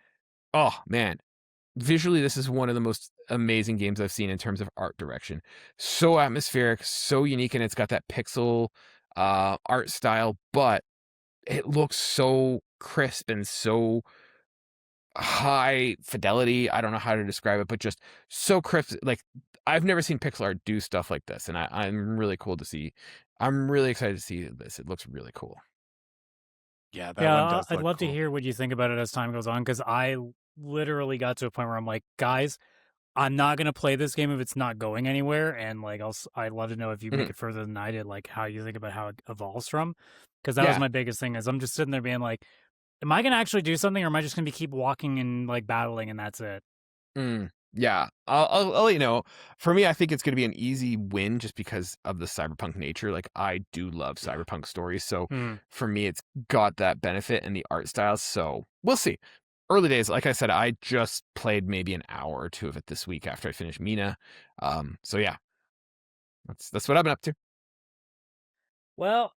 [SPEAKER 2] oh man, visually this is one of the most amazing games I've seen in terms of art direction. So atmospheric, so unique, and it's got that pixel art style, but it looks so crisp and so high fidelity. I don't know how to describe it, but just so crisp. Like I've never seen pixel art do stuff like this, and I'm really cool to see. I'm really excited to see this. It looks really cool.
[SPEAKER 3] Yeah, that one does
[SPEAKER 1] I'd
[SPEAKER 3] look
[SPEAKER 1] love
[SPEAKER 3] cool.
[SPEAKER 1] to hear what you think about it as time goes on, because I literally got to a point where I'm like, guys, I'm not going to play this game if it's not going anywhere. And like, I'd love to know if you make it further than I did, like how you think about how it evolves from, because that was my biggest thing is I'm just sitting there being like, am I going to actually do something, or am I just going to keep walking and like battling and that's it?
[SPEAKER 2] Yeah, I'll let you know. For me, I think it's going to be an easy win just because of the cyberpunk nature. Like I do love cyberpunk stories, so for me, it's got that benefit and the art style. So we'll see. Early days, like I said, I just played maybe an hour or two of it this week after I finished Mina. So yeah, that's what I've been up to.
[SPEAKER 1] Well,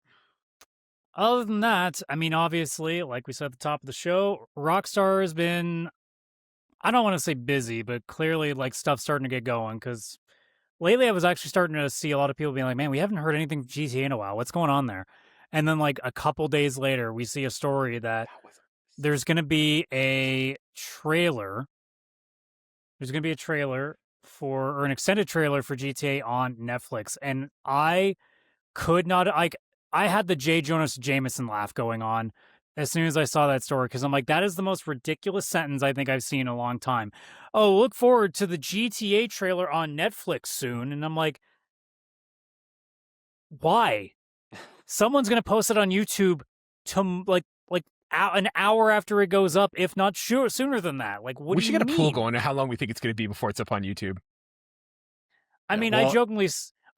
[SPEAKER 1] other than that, I mean, obviously, like we said at the top of the show, Rockstar has been, I don't want to say busy, but clearly like stuff's starting to get going, because lately I was actually starting to see a lot of people being like, man, we haven't heard anything from GTA in a while. What's going on there? And then like a couple days later, we see a story that there's going to be a trailer. There's going to be a trailer or an extended trailer for GTA on Netflix. And I could not, like, I had the J. Jonas Jameson laugh going on as soon as I saw that story, because I'm like, that is the most ridiculous sentence I think I've seen in a long time. Oh, look forward to the GTA trailer on Netflix soon. And I'm like, why? Someone's going to post it on YouTube to like an hour after it goes up, if not sooner than that. Like, what
[SPEAKER 2] We
[SPEAKER 1] do
[SPEAKER 2] should
[SPEAKER 1] you
[SPEAKER 2] get a
[SPEAKER 1] mean?
[SPEAKER 2] poll going on how long we think it's going to be before it's up on YouTube.
[SPEAKER 1] I mean,
[SPEAKER 3] well,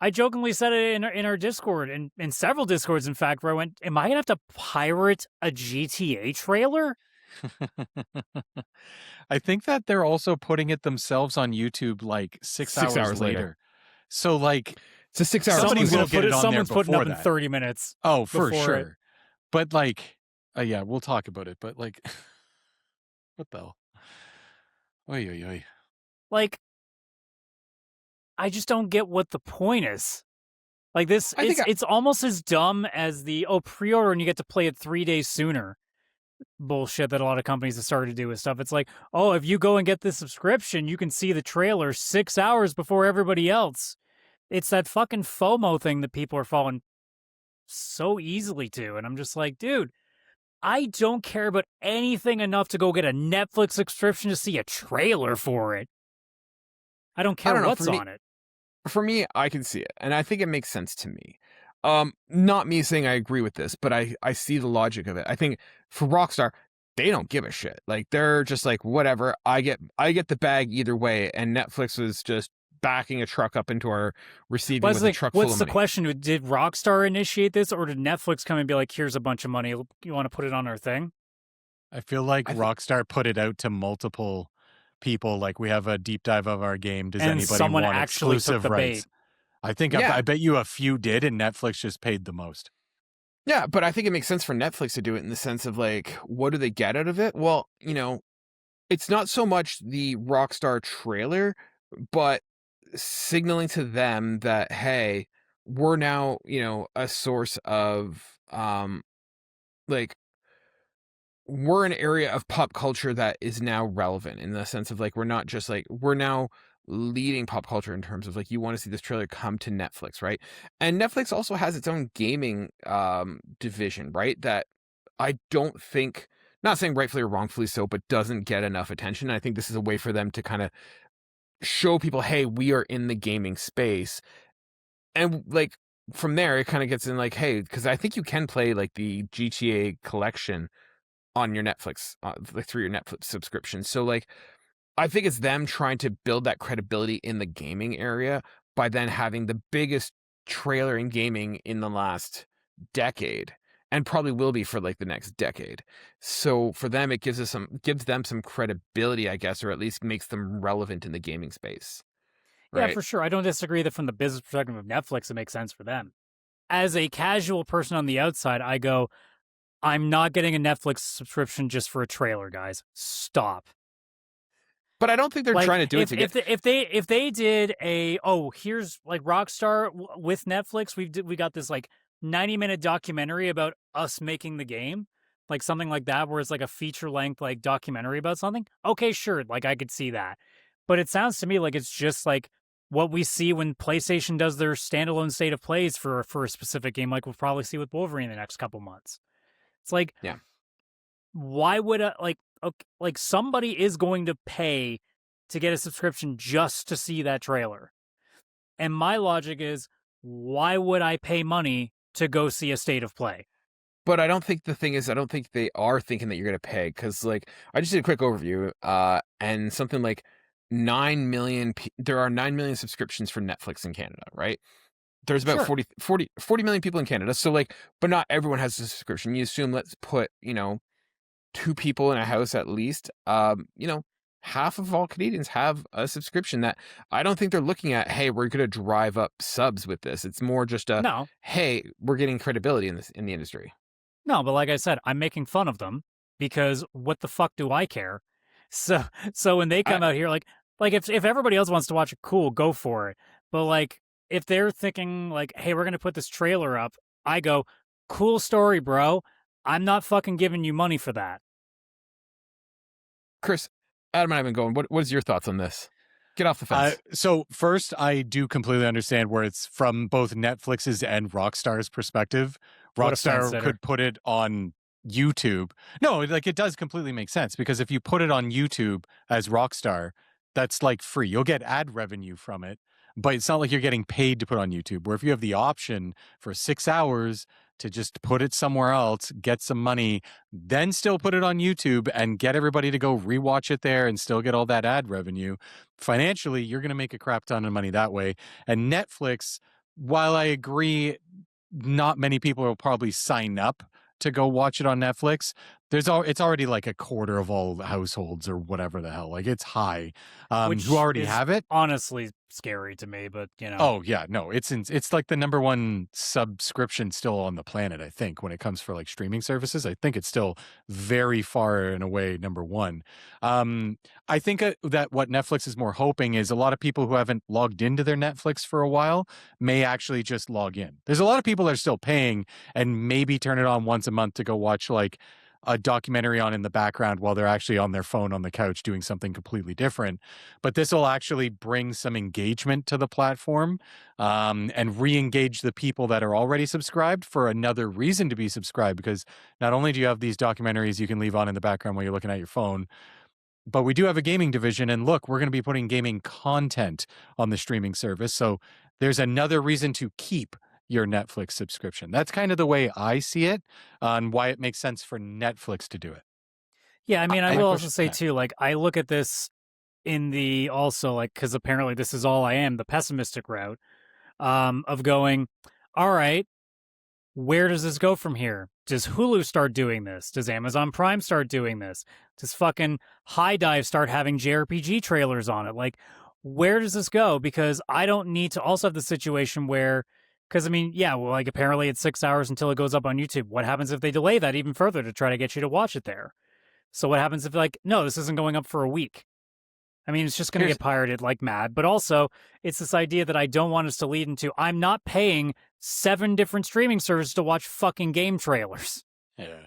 [SPEAKER 1] I jokingly said it in our Discord, and in several Discords, in fact, where I went, am I going to have to pirate a GTA trailer?
[SPEAKER 3] I think that they're also putting it themselves on YouTube like 6 hours later. So like
[SPEAKER 2] it's a 6 hour.
[SPEAKER 3] Somebody will get it on there
[SPEAKER 1] someone's putting up
[SPEAKER 3] before
[SPEAKER 1] in
[SPEAKER 3] that.
[SPEAKER 1] 30 minutes.
[SPEAKER 3] Oh, for
[SPEAKER 1] before
[SPEAKER 3] sure.
[SPEAKER 1] it.
[SPEAKER 3] But like, yeah, we'll talk about it. But like, what the hell? Oy, oy, oy.
[SPEAKER 1] Like, I just don't get what the point is. Like this, it's almost as dumb as the pre-order and you get to play it 3 days sooner. bullshit that a lot of companies have started to do with stuff. It's like, oh, if you go and get this subscription, you can see the trailer 6 hours before everybody else. It's that fucking FOMO thing that people are falling so easily to. And I'm just like, dude, I don't care about anything enough to go get a Netflix subscription to see a trailer for it. I don't care what's on it.
[SPEAKER 2] For me, I can see it, and I think it makes sense to me. Not me saying I agree with this, but I see the logic of it. I think for Rockstar, they don't give a shit. Like, they're just like, whatever, I get the bag either way, and Netflix was just backing a truck up into our receiving with a truck full of money.
[SPEAKER 1] What's the question? Did Rockstar initiate this, or did Netflix come and be like, here's a bunch of money, you want to put it on our thing?
[SPEAKER 3] I feel like Rockstar put it out to multiple people, like, we have a deep dive of our game. Does anybody want exclusive rights? I think I bet you a few did, and Netflix just paid the most.
[SPEAKER 2] Yeah, but I think it makes sense for Netflix to do it in the sense of, like, what do they get out of it? Well, it's not so much the Rockstar trailer, but signaling to them that, hey, we're now, a source of, like, we're an area of pop culture that is now relevant, in the sense of, like, we're not just like, we're now leading pop culture in terms of, like, you want to see this trailer, come to Netflix, right? And Netflix also has its own gaming division, right? That I don't think, not saying rightfully or wrongfully so, but doesn't get enough attention. I think this is a way for them to kind of show people, hey, we are in the gaming space. And, like, from there, it kind of gets in, like, hey, because I think you can play, like, the GTA collection on your Netflix, like, through your Netflix subscription. So, like, I think it's them trying to build that credibility in the gaming area by then having the biggest trailer in gaming in the last decade, and probably will be for, like, the next decade. So for them, it gives them some credibility, I guess, or at least makes them relevant in the gaming space. Right?
[SPEAKER 1] Yeah, for sure. I don't disagree that from the business perspective of Netflix, it makes sense for them. As a casual person on the outside, I go, I'm not getting a Netflix subscription just for a trailer, guys. Stop.
[SPEAKER 2] But I don't think they're trying to do it to get.
[SPEAKER 1] If they did here's like Rockstar with Netflix, we got this like 90-minute documentary about us making the game, like something like that, where it's like a feature length like documentary about something. Okay, sure, like I could see that, but it sounds to me like it's just like what we see when PlayStation does their standalone state of plays for a specific game, like we'll probably see with Wolverine in the next couple months. It's like,
[SPEAKER 2] yeah,
[SPEAKER 1] why would like somebody is going to pay to get a subscription just to see that trailer? And my logic is, why would I pay money to go see a state of play?
[SPEAKER 2] But I don't think the thing is, I don't think they are thinking that you're going to pay, because, like, I just did a quick overview, and something like 9 million, there are 9 million subscriptions for Netflix in Canada, right? There's about 40 million people in Canada. So, like, but not everyone has a subscription. You assume, let's put, 2 people in a house at least. Half of all Canadians have a subscription. That I don't think they're looking at, hey, we're going to drive up subs with this. It's more just hey, we're getting credibility in the industry.
[SPEAKER 1] No, but like I said, I'm making fun of them because what the fuck do I care? So when they come out here, like if everybody else wants to watch it, cool, go for it. But like, if they're thinking like, hey, we're going to put this trailer up, I go, cool story, bro. I'm not fucking giving you money for that.
[SPEAKER 2] Chris, Adam and I have been going. What is your thoughts on this? Get off the fence.
[SPEAKER 3] So first, I do completely understand where it's from both Netflix's and Rockstar's perspective. Rockstar could put it on YouTube. No, like, it does completely make sense, because if you put it on YouTube as Rockstar, that's like free. You'll get ad revenue from it, but it's not like you're getting paid to put on YouTube. Where if you have the option for 6 hours to just put it somewhere else, get some money, then still put it on YouTube and get everybody to go rewatch it there and still get all that ad revenue, financially, you're going to make a crap ton of money that way. And Netflix, while I agree not many people will probably sign up to go watch it on Netflix, it's already like a quarter of all households or whatever the hell. Like, it's high who already have it.
[SPEAKER 1] Honestly, scary to me, but
[SPEAKER 3] Oh yeah, no, it's like the number one subscription still on the planet. I think when it comes for like streaming services, I think it's still very far and away number one. I think that what Netflix is more hoping is a lot of people who haven't logged into their Netflix for a while may actually just log in. There's a lot of people that are still paying and maybe turn it on once a month to go watch like a documentary on in the background while they're actually on their phone on the couch doing something completely different. But this will actually bring some engagement to the platform, and re-engage the people that are already subscribed for another reason to be subscribed, because not only do you have these documentaries you can leave on in the background while you're looking at your phone, but we do have a gaming division, and look, we're going to be putting gaming content on the streaming service. So there's another reason to keep your Netflix subscription. That's kind of the way I see it, on why it makes sense for Netflix to do it.
[SPEAKER 1] Yeah, I mean, I
[SPEAKER 3] I
[SPEAKER 1] will
[SPEAKER 3] push
[SPEAKER 1] also say
[SPEAKER 3] back.
[SPEAKER 1] too, like, I look at this in the also like, because apparently this is all I am, the pessimistic route, of going, all right, where does this go from here? Does Hulu start doing this? Does Amazon Prime start doing this? Does fucking High Dive start having JRPG trailers on it? Like, where does this go? Because I don't need to also have the situation where, because I mean, yeah, well, like apparently it's 6 hours until it goes up on YouTube. What happens if they delay that even further to try to get you to watch it there? So what happens if like, no, this isn't going up for a week? I mean, it's just going to get pirated like mad. But also, it's this idea that I don't want us to lead into, I'm not paying 7 different streaming services to watch fucking game trailers.
[SPEAKER 3] Yeah.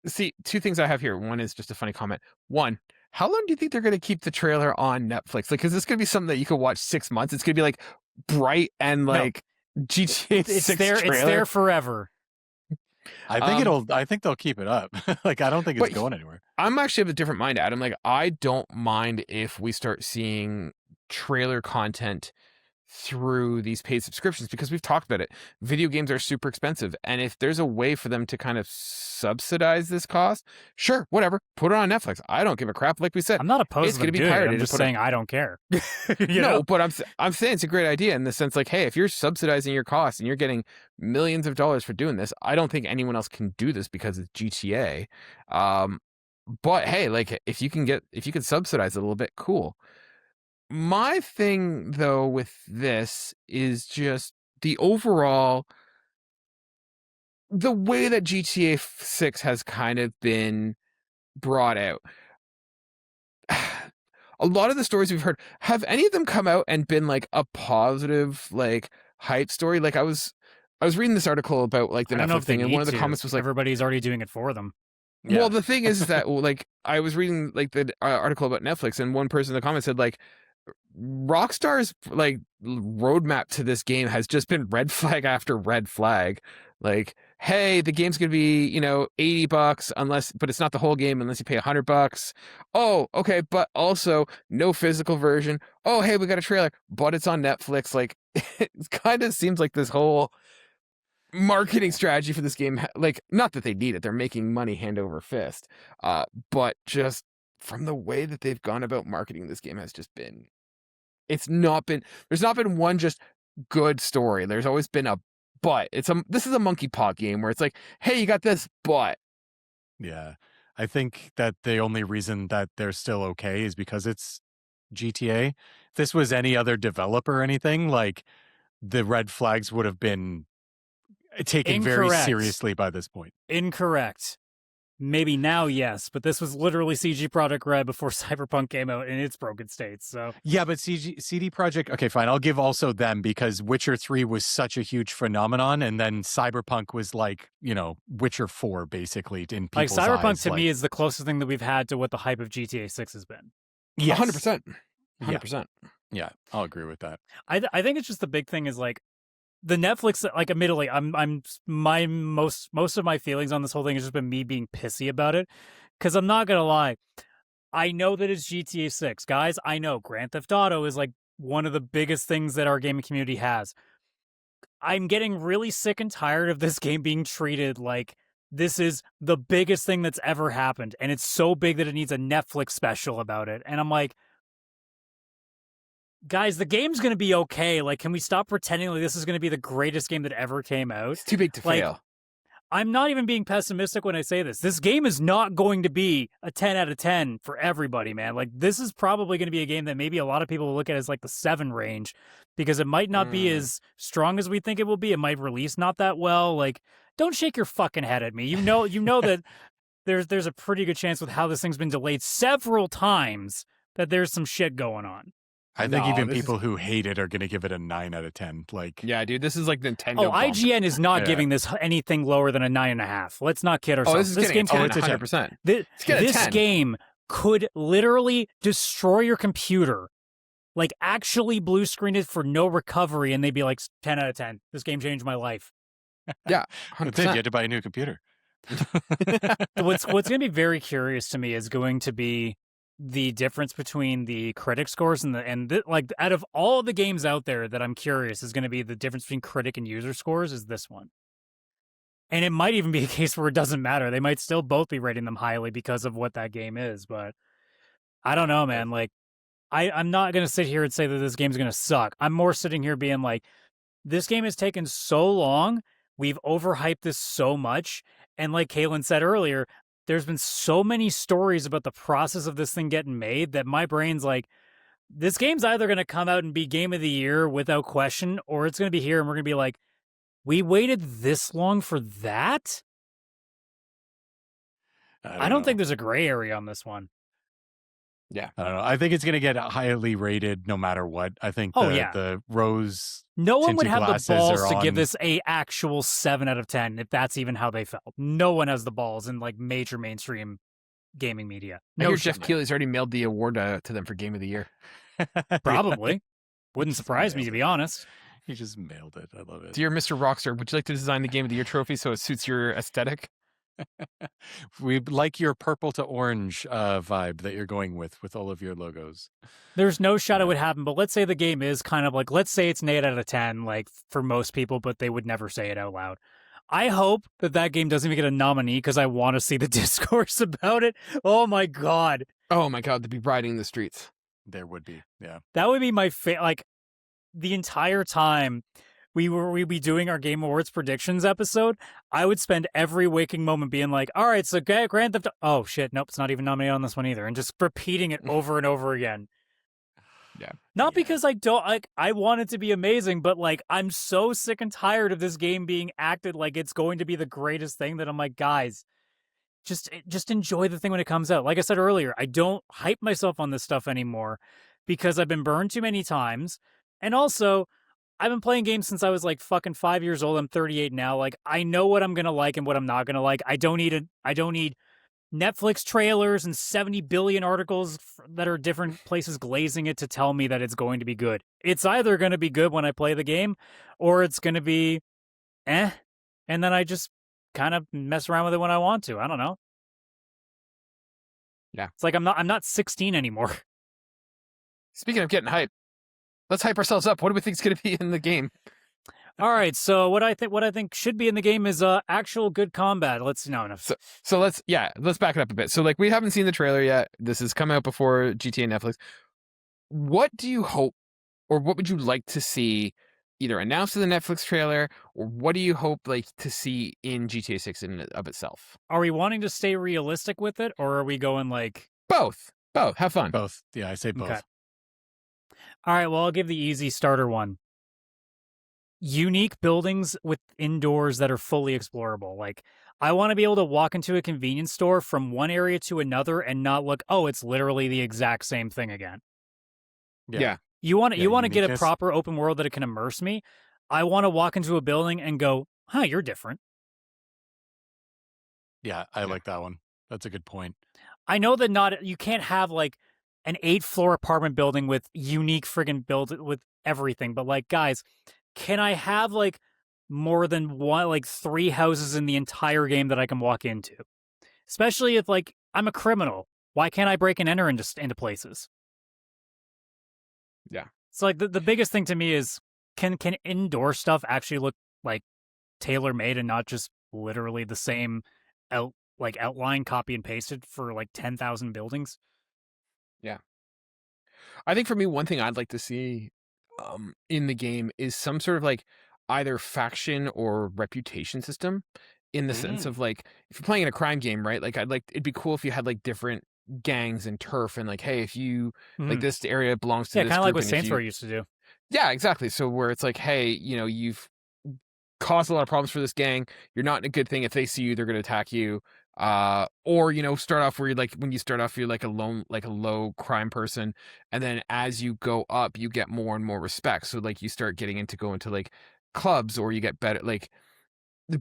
[SPEAKER 2] See, 2 things I have here. One is just a funny comment. One, how long do you think they're going to keep the trailer on Netflix? Like, is this going to be something that you could watch 6 months? It's going to be like Bright and like GTA 6
[SPEAKER 1] It's there forever.
[SPEAKER 3] I think they'll keep it up. Like, I don't think it's
[SPEAKER 2] But
[SPEAKER 3] going anywhere.
[SPEAKER 2] I'm actually of a different mind, Adam. Like, I don't mind if we start seeing trailer content through these paid subscriptions, because we've talked about it. Video games are super expensive. And if there's a way for them to kind of subsidize this cost, sure, whatever. Put it on Netflix. I don't give a crap. Like we said,
[SPEAKER 1] I'm not opposed
[SPEAKER 2] it's
[SPEAKER 1] to
[SPEAKER 2] going to
[SPEAKER 1] them
[SPEAKER 2] be
[SPEAKER 1] doing it.
[SPEAKER 2] pirated.
[SPEAKER 1] I'm just saying I don't care. You
[SPEAKER 2] No,
[SPEAKER 1] know?
[SPEAKER 2] but I'm saying it's a great idea in the sense like, hey, if you're subsidizing your costs and you're getting millions of dollars for doing this, I don't think anyone else can do this because it's GTA. But hey, like if you can subsidize it a little bit, cool. My thing though with this is just the overall, the way that GTA 6 has kind of been brought out. A lot of the stories we've heard, have any of them come out and been like a positive, like hype story? Like I was reading this article about like the
[SPEAKER 1] I don't know
[SPEAKER 2] Netflix
[SPEAKER 1] if they
[SPEAKER 2] thing, and
[SPEAKER 1] need
[SPEAKER 2] one of the
[SPEAKER 1] to.
[SPEAKER 2] comments was like,
[SPEAKER 1] Everybody's already doing it for them.
[SPEAKER 3] Yeah.
[SPEAKER 2] well, the thing is that like I was reading like the article about Netflix, and one person in the comments said like Rockstar's like roadmap to this game has just been red flag after red flag. Like, hey, the game's gonna be, $80 but it's not the whole game unless you pay $100. Oh, okay, but also no physical version. Oh, hey, we got a trailer, but it's on Netflix. Like, it kind of seems like this whole marketing strategy for this game, like, not that they need it, they're making money hand over fist, but just from the way that they've gone about marketing this game has just been, there's not been one just good story. There's always been a but. This is a monkey paw game where it's like, hey, you got this, but.
[SPEAKER 3] Yeah. I think that the only reason that they're still okay is because it's GTA. If this was any other developer or anything, like, the red flags would have been taken very
[SPEAKER 1] Incorrect.
[SPEAKER 3] seriously by this point.
[SPEAKER 1] Incorrect. Maybe now, yes, but this was literally CG Projekt Red before Cyberpunk came out in its broken state. So
[SPEAKER 3] Yeah, but CD Projekt, okay, fine. I'll give also them, because Witcher 3 was such a huge phenomenon, and then Cyberpunk was like, Witcher 4 basically in
[SPEAKER 1] like
[SPEAKER 3] people's
[SPEAKER 1] Cyberpunk
[SPEAKER 3] eyes.
[SPEAKER 1] to me is the closest thing that we've had to what the hype of GTA 6 has been.
[SPEAKER 3] Yes.
[SPEAKER 2] 100%. 100%.
[SPEAKER 3] Yeah, I'll agree with that.
[SPEAKER 1] I think it's just the big thing is like the Netflix, like, admittedly, most of my feelings on this whole thing has just been me being pissy about it, because I'm not gonna lie, I know that it's GTA 6, guys. I know Grand Theft Auto is like one of the biggest things that our gaming community has. I'm getting really sick and tired of this game being treated like this is the biggest thing that's ever happened, and it's so big that it needs a Netflix special about it. And I'm like, guys, the game's going to be okay. Like, can we stop pretending like this is going to be the greatest game that ever came out?
[SPEAKER 2] It's too big to fail.
[SPEAKER 1] I'm not even being pessimistic when I say this. This game is not going to be a 10 out of 10 for everybody, man. Like, this is probably going to be a game that maybe a lot of people will look at as like the 7 range, because it might not be as strong as we think it will be. It might release not that well. Like, don't shake your fucking head at me. You know that there's a pretty good chance with how this thing's been delayed several times that there's some shit going on.
[SPEAKER 3] I think
[SPEAKER 2] No,
[SPEAKER 3] even
[SPEAKER 2] this is-
[SPEAKER 3] people who hate it are going to give it a 9 out of 10. Like,
[SPEAKER 2] Yeah, dude, this is like Nintendo.
[SPEAKER 1] Oh,
[SPEAKER 2] bump.
[SPEAKER 1] IGN is not
[SPEAKER 3] Yeah.
[SPEAKER 1] giving this anything lower than a 9.5. Let's not kid
[SPEAKER 2] Oh,
[SPEAKER 1] ourselves.
[SPEAKER 2] this is getting
[SPEAKER 1] game
[SPEAKER 2] a
[SPEAKER 3] it's a
[SPEAKER 2] 10, 100%.
[SPEAKER 1] This
[SPEAKER 2] getting a 10.
[SPEAKER 1] game could literally destroy your computer. Like, actually blue screen it for no recovery, and they'd be like, 10 out of 10. This game changed my life.
[SPEAKER 2] Yeah,
[SPEAKER 3] that's it. You
[SPEAKER 2] 100%.
[SPEAKER 3] had to buy a new computer.
[SPEAKER 1] What's going to be very curious to me is going to be the difference between the critic scores and like, out of all the games out there that I'm curious is going to be the difference between critic and user scores is this one. And it might even be a case where it doesn't matter. They might still both be rating them highly because of what that game is, but I don't know, man. Like, I'm not going to sit here and say that this game's going to suck. I'm more sitting here being like, this game has taken so long. We've overhyped this so much. And like Kaylan said earlier, there's been so many stories about the process of this thing getting made that my brain's like, this game's either going to come out and be game of the year without question, or it's going to be here and we're going to be like, we waited this long for that? I don't think there's a gray area on this one.
[SPEAKER 2] Yeah.
[SPEAKER 3] I don't know. I think it's going to get highly rated no matter what. I think the rose.
[SPEAKER 1] No one would
[SPEAKER 3] tinted
[SPEAKER 1] have the
[SPEAKER 3] glasses
[SPEAKER 1] balls
[SPEAKER 3] are
[SPEAKER 1] to give
[SPEAKER 3] on-
[SPEAKER 1] this a actual 7 out of 10 if that's even how they felt. No one has the balls in like major mainstream gaming media.
[SPEAKER 2] I
[SPEAKER 1] No
[SPEAKER 2] hear
[SPEAKER 1] shit,
[SPEAKER 2] Jeff
[SPEAKER 1] man.
[SPEAKER 2] Keighley's already mailed the award to them for Game of the Year.
[SPEAKER 1] Probably. Wouldn't
[SPEAKER 3] Just
[SPEAKER 1] surprise me,
[SPEAKER 3] nailed
[SPEAKER 1] to
[SPEAKER 3] it.
[SPEAKER 1] be honest.
[SPEAKER 3] He just mailed it. I love it.
[SPEAKER 2] Dear Mr. Rockstar, would you like to design the Game of the Year trophy so it suits your aesthetic?
[SPEAKER 3] We like your purple to orange vibe that you're going with all of your logos.
[SPEAKER 1] There's no shot
[SPEAKER 3] Yeah.
[SPEAKER 1] it would happen, but let's say the game is kind of like, let's say it's an 8 out of 10, like for most people, but they would never say it out loud. I hope that game doesn't even get a nominee because I want to see the discourse about it. Oh my God.
[SPEAKER 2] Oh my God, to be riding the streets.
[SPEAKER 3] There would be, yeah.
[SPEAKER 1] That would be my like the entire time we'd be doing our Game Awards predictions episode, I would spend every waking moment being like, all right, so Grand Theft oh shit, nope, it's not even nominated on this one either, and just repeating it over and over again.
[SPEAKER 2] Yeah.
[SPEAKER 1] Not because I don't like I want it to be amazing, but like I'm so sick and tired of this game being acted like it's going to be the greatest thing that I'm like, guys, just enjoy the thing when it comes out. Like I said earlier, I don't hype myself on this stuff anymore because I've been burned too many times. And also, I've been playing games since I was like fucking 5 years old. I'm 38 now. Like, I know what I'm gonna like and what I'm not gonna like. I don't need Netflix trailers and 70 billion articles that are different places glazing it to tell me that it's going to be good. It's either going to be good when I play the game, or it's going to be and then I just kind of mess around with it when I want to. I don't know.
[SPEAKER 2] Yeah.
[SPEAKER 1] It's like I'm not 16 anymore.
[SPEAKER 2] Speaking of getting hype, let's hype ourselves up. What do we think is going to be in the game?
[SPEAKER 1] All right, so what I think should be in the game is actual good combat.
[SPEAKER 2] So let's back it up a bit. So like we haven't seen the trailer yet. This has come out before GTA Netflix. What do you hope, or what would you like to see either announced in the Netflix trailer, or what do you hope like to see in GTA 6 in and of itself?
[SPEAKER 1] Are we wanting to stay realistic with it, or are we going like
[SPEAKER 2] Both? Have fun.
[SPEAKER 3] Both. Yeah, I say both.
[SPEAKER 1] Okay. All right, well, I'll give the easy starter one. Unique buildings with indoors that are fully explorable. Like, I want to be able to walk into a convenience store from one area to another and not look, oh, it's literally the exact same thing again.
[SPEAKER 2] Yeah.
[SPEAKER 1] You want to get a
[SPEAKER 3] uniqueness.
[SPEAKER 1] proper open world that it can immerse me. I want to walk into a building and go, huh, you're different.
[SPEAKER 3] Yeah, I like that one. That's a good point.
[SPEAKER 1] I know that you can't have like an 8-floor apartment building with unique friggin' build with everything, but like, guys, can I have like more than one, like 3 houses in the entire game that I can walk into? Especially if like I'm a criminal. Why can't I break and enter into places?
[SPEAKER 2] Yeah.
[SPEAKER 1] So like the biggest thing to me is can indoor stuff actually look like tailor-made and not just literally the same outline copy and pasted for like 10,000 buildings?
[SPEAKER 2] I think for me, one thing I'd like to see in the game is some sort of like either faction or reputation system, in the sense of like, if you're playing in a crime game, right? Like it'd be cool if you had like different gangs and turf, and like, hey, if you like this area belongs to this
[SPEAKER 1] kind of like
[SPEAKER 2] group,
[SPEAKER 1] what
[SPEAKER 2] and if
[SPEAKER 1] Saints
[SPEAKER 2] you-
[SPEAKER 1] Row used to do.
[SPEAKER 2] Yeah, exactly. So where it's like, hey, you've caused a lot of problems for this gang. You're not a good thing. If they see you, they're going to attack you. Or start off where you're like, when you start off, you're like a low crime person, and then as you go up, you get more and more respect. So like you start getting go into like clubs, or you get better, like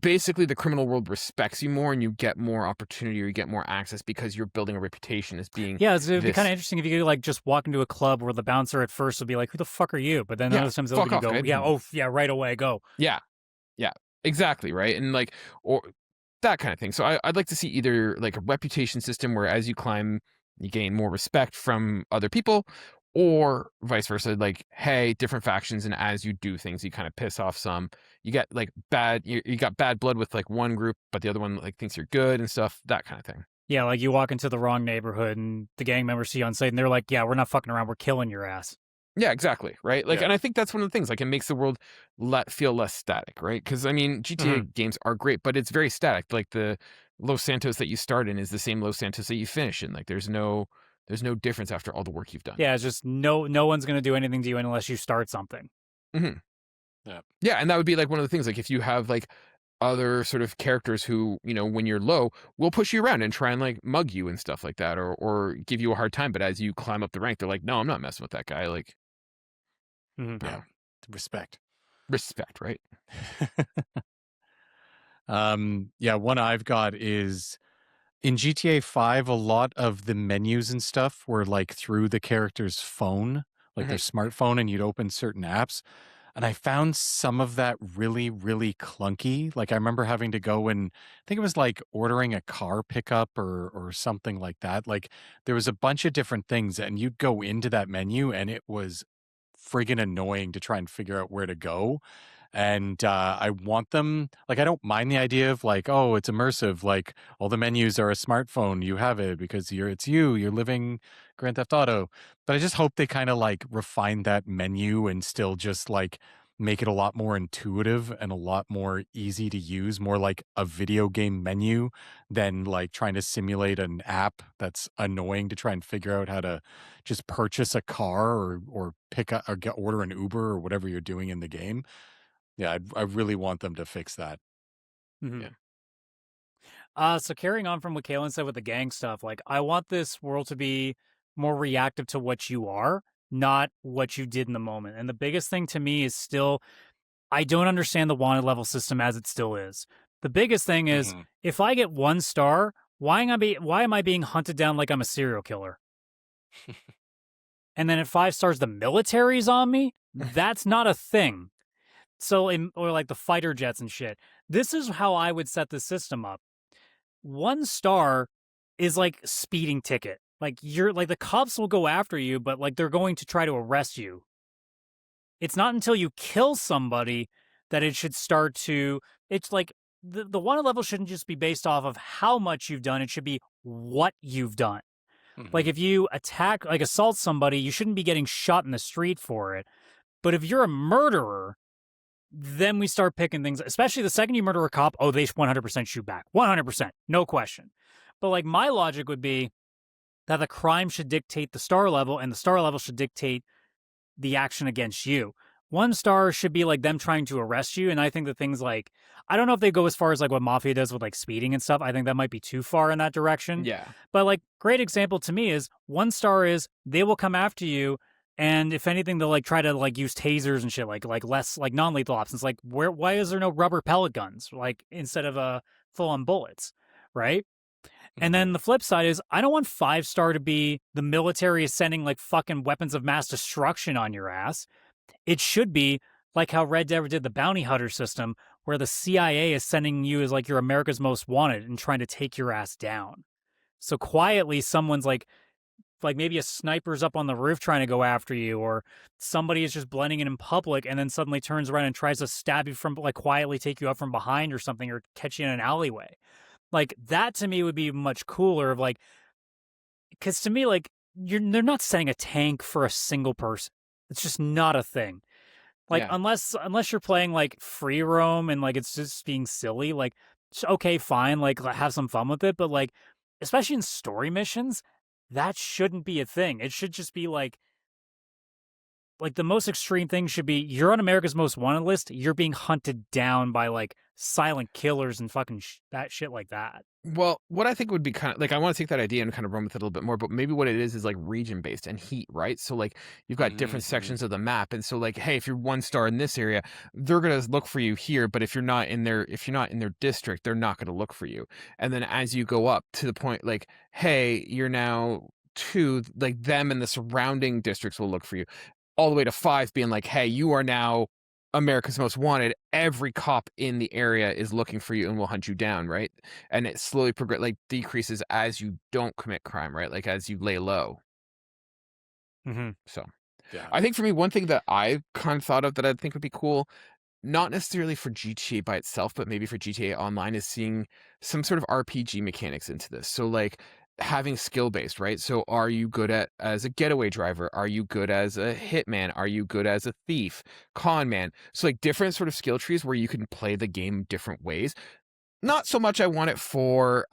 [SPEAKER 2] basically the criminal world respects you more, and you get more opportunity, or you get more access because you're building a reputation as being
[SPEAKER 1] it'd be kind of
[SPEAKER 2] this.
[SPEAKER 1] interesting if you could like just walk into a club where the bouncer at first would be like, "Who the fuck are you?" But then
[SPEAKER 2] Yeah,
[SPEAKER 1] other times they'll
[SPEAKER 2] fuck
[SPEAKER 1] look at you
[SPEAKER 2] off,
[SPEAKER 1] go,
[SPEAKER 2] kid.
[SPEAKER 1] "Yeah, oh yeah, right away, go."
[SPEAKER 2] Yeah, yeah, exactly, right? And like, or that kind of thing. So I'd like to see either like a reputation system where as you climb, you gain more respect from other people, or vice versa. Like, hey, different factions, and as you do things, you kind of piss off some. You get like you got bad blood with like one group, but the other one like thinks you're good and stuff. That kind of thing.
[SPEAKER 1] Yeah, like you walk into the wrong neighborhood and the gang members see you on site and they're like, "Yeah, we're not fucking around. We're killing your ass."
[SPEAKER 2] Yeah, exactly. Right. Like,
[SPEAKER 3] Yeah.
[SPEAKER 2] and I think that's one of the things, like, it makes the world feel less static. Right. Because I mean, GTA games are great, but it's very static. Like the Los Santos that you start in is the same Los Santos that you finish in. Like there's no difference after all the work you've done.
[SPEAKER 1] Yeah, it's just no one's gonna do anything to you unless you start something.
[SPEAKER 2] hmm Yeah. And that would be like one of the things, like if you have like other sort of characters who, when you're low, will push you around and try and like mug you and stuff like that, or give you a hard time. But as you climb up the rank, they're like, no, I'm not messing with that guy. Like,
[SPEAKER 3] Yeah. Respect.
[SPEAKER 2] respect, right?
[SPEAKER 3] Yeah, one I've got is in GTA 5, a lot of the menus and stuff were like through the character's phone, like their smartphone, and you'd open certain apps. And I found some of that really, really clunky. Like I remember having to go and I think it was like ordering a car pickup or something like that. Like there was a bunch of different things, and you'd go into that menu and it was friggin' annoying to try and figure out where to go. And I want them, like, I don't mind the idea of like, oh, it's immersive. Like all the menus are a smartphone. You have it because you're living Grand Theft Auto. But I just hope they kind of like refine that menu and still just like make it a lot more intuitive and a lot more easy to use, more like a video game menu than like trying to simulate an app that's annoying to try and figure out how to just purchase a car or pick up or order an Uber or whatever you're doing in the game. Yeah, I really want them to fix that.
[SPEAKER 1] Mm-hmm.
[SPEAKER 2] Yeah.
[SPEAKER 1] So carrying on from what Kaylan said with the gang stuff, like I want this world to be more reactive to what you are, not what you did in the moment. And the biggest thing to me is still, I don't understand the wanted level system as it still is. The biggest thing is, if I get 1 star, why am I being hunted down like I'm a serial killer? And then at 5 stars, the military's on me? That's not a thing. So, or like the fighter jets and shit. This is how I would set the system up. 1 star is like speeding ticket. Like you're like the cops will go after you, but like they're going to try to arrest you. It's not until you kill somebody that it should start to. It's like the wanted level shouldn't just be based off of how much you've done. It should be what you've done. Like if you assault somebody, you shouldn't be getting shot in the street for it. But if you're a murderer, then we start picking things, especially the second you murder a cop, they 100% shoot back. 100%, no question. But like my logic would be that the crime should dictate the star level and the star level should dictate the action against you. 1 star should be like them trying to arrest you. And I think that things like, I don't know if they go as far as like what Mafia does with like speeding and stuff. I think that might be too far in that direction.
[SPEAKER 2] Yeah.
[SPEAKER 1] But like great example to me is 1 star is they will come after you. And if anything, they'll like try to like use tasers and shit, like less like non-lethal options. Like why is there no rubber pellet guns? Like instead of full-on bullets, right? And then the flip side is I don't want 5 star to be the military is sending like fucking weapons of mass destruction on your ass. It should be like how Red Dead did the bounty hunter system, where the CIA is sending you as like you're America's most wanted and trying to take your ass down. So quietly, someone's like maybe a sniper's up on the roof trying to go after you, or somebody is just blending in public and then suddenly turns around and tries to stab you from like quietly take you up from behind or something, or catch you in an alleyway. Like that to me would be much cooler of like, because to me, like they're not setting a tank for a single person. It's just not a thing. Like unless you're playing like free roam and like it's just being silly, like okay, fine, like have some fun with it, but like especially in story missions, that shouldn't be a thing. It should just be like the most extreme thing should be you're on America's Most Wanted list. You're being hunted down by like silent killers and fucking that shit like that.
[SPEAKER 2] Well, what I think would be kind of like, I want to take that idea and kind of run with it a little bit more, but maybe what it is like region based and heat, right? So like you've got different
[SPEAKER 3] Mm-hmm.
[SPEAKER 2] sections of the map, and so like, hey, if you're 1 star in this area, they're gonna look for you here, but if you're not in their district, they're not gonna look for you. And then as you go up to the point, like, hey, you're now 2, like them and the surrounding districts will look for you, all the way to 5, being like, hey, you are now America's Most Wanted. Every cop in the area is looking for you and will hunt you down, right? And it slowly like decreases as you don't commit crime, right? Like as you lay low.
[SPEAKER 1] Mm-hmm.
[SPEAKER 2] So
[SPEAKER 3] Yeah.
[SPEAKER 2] I think for me, one thing that I kind of thought of that I think would be cool, not necessarily for GTA by itself, but maybe for GTA Online, is seeing some sort of RPG mechanics into this. So like having skill based, right? So are you good at as a getaway driver? Are you good as a hitman? Are you good as a thief, con man? So like different sort of skill trees where you can play the game different ways. Not so much I want it for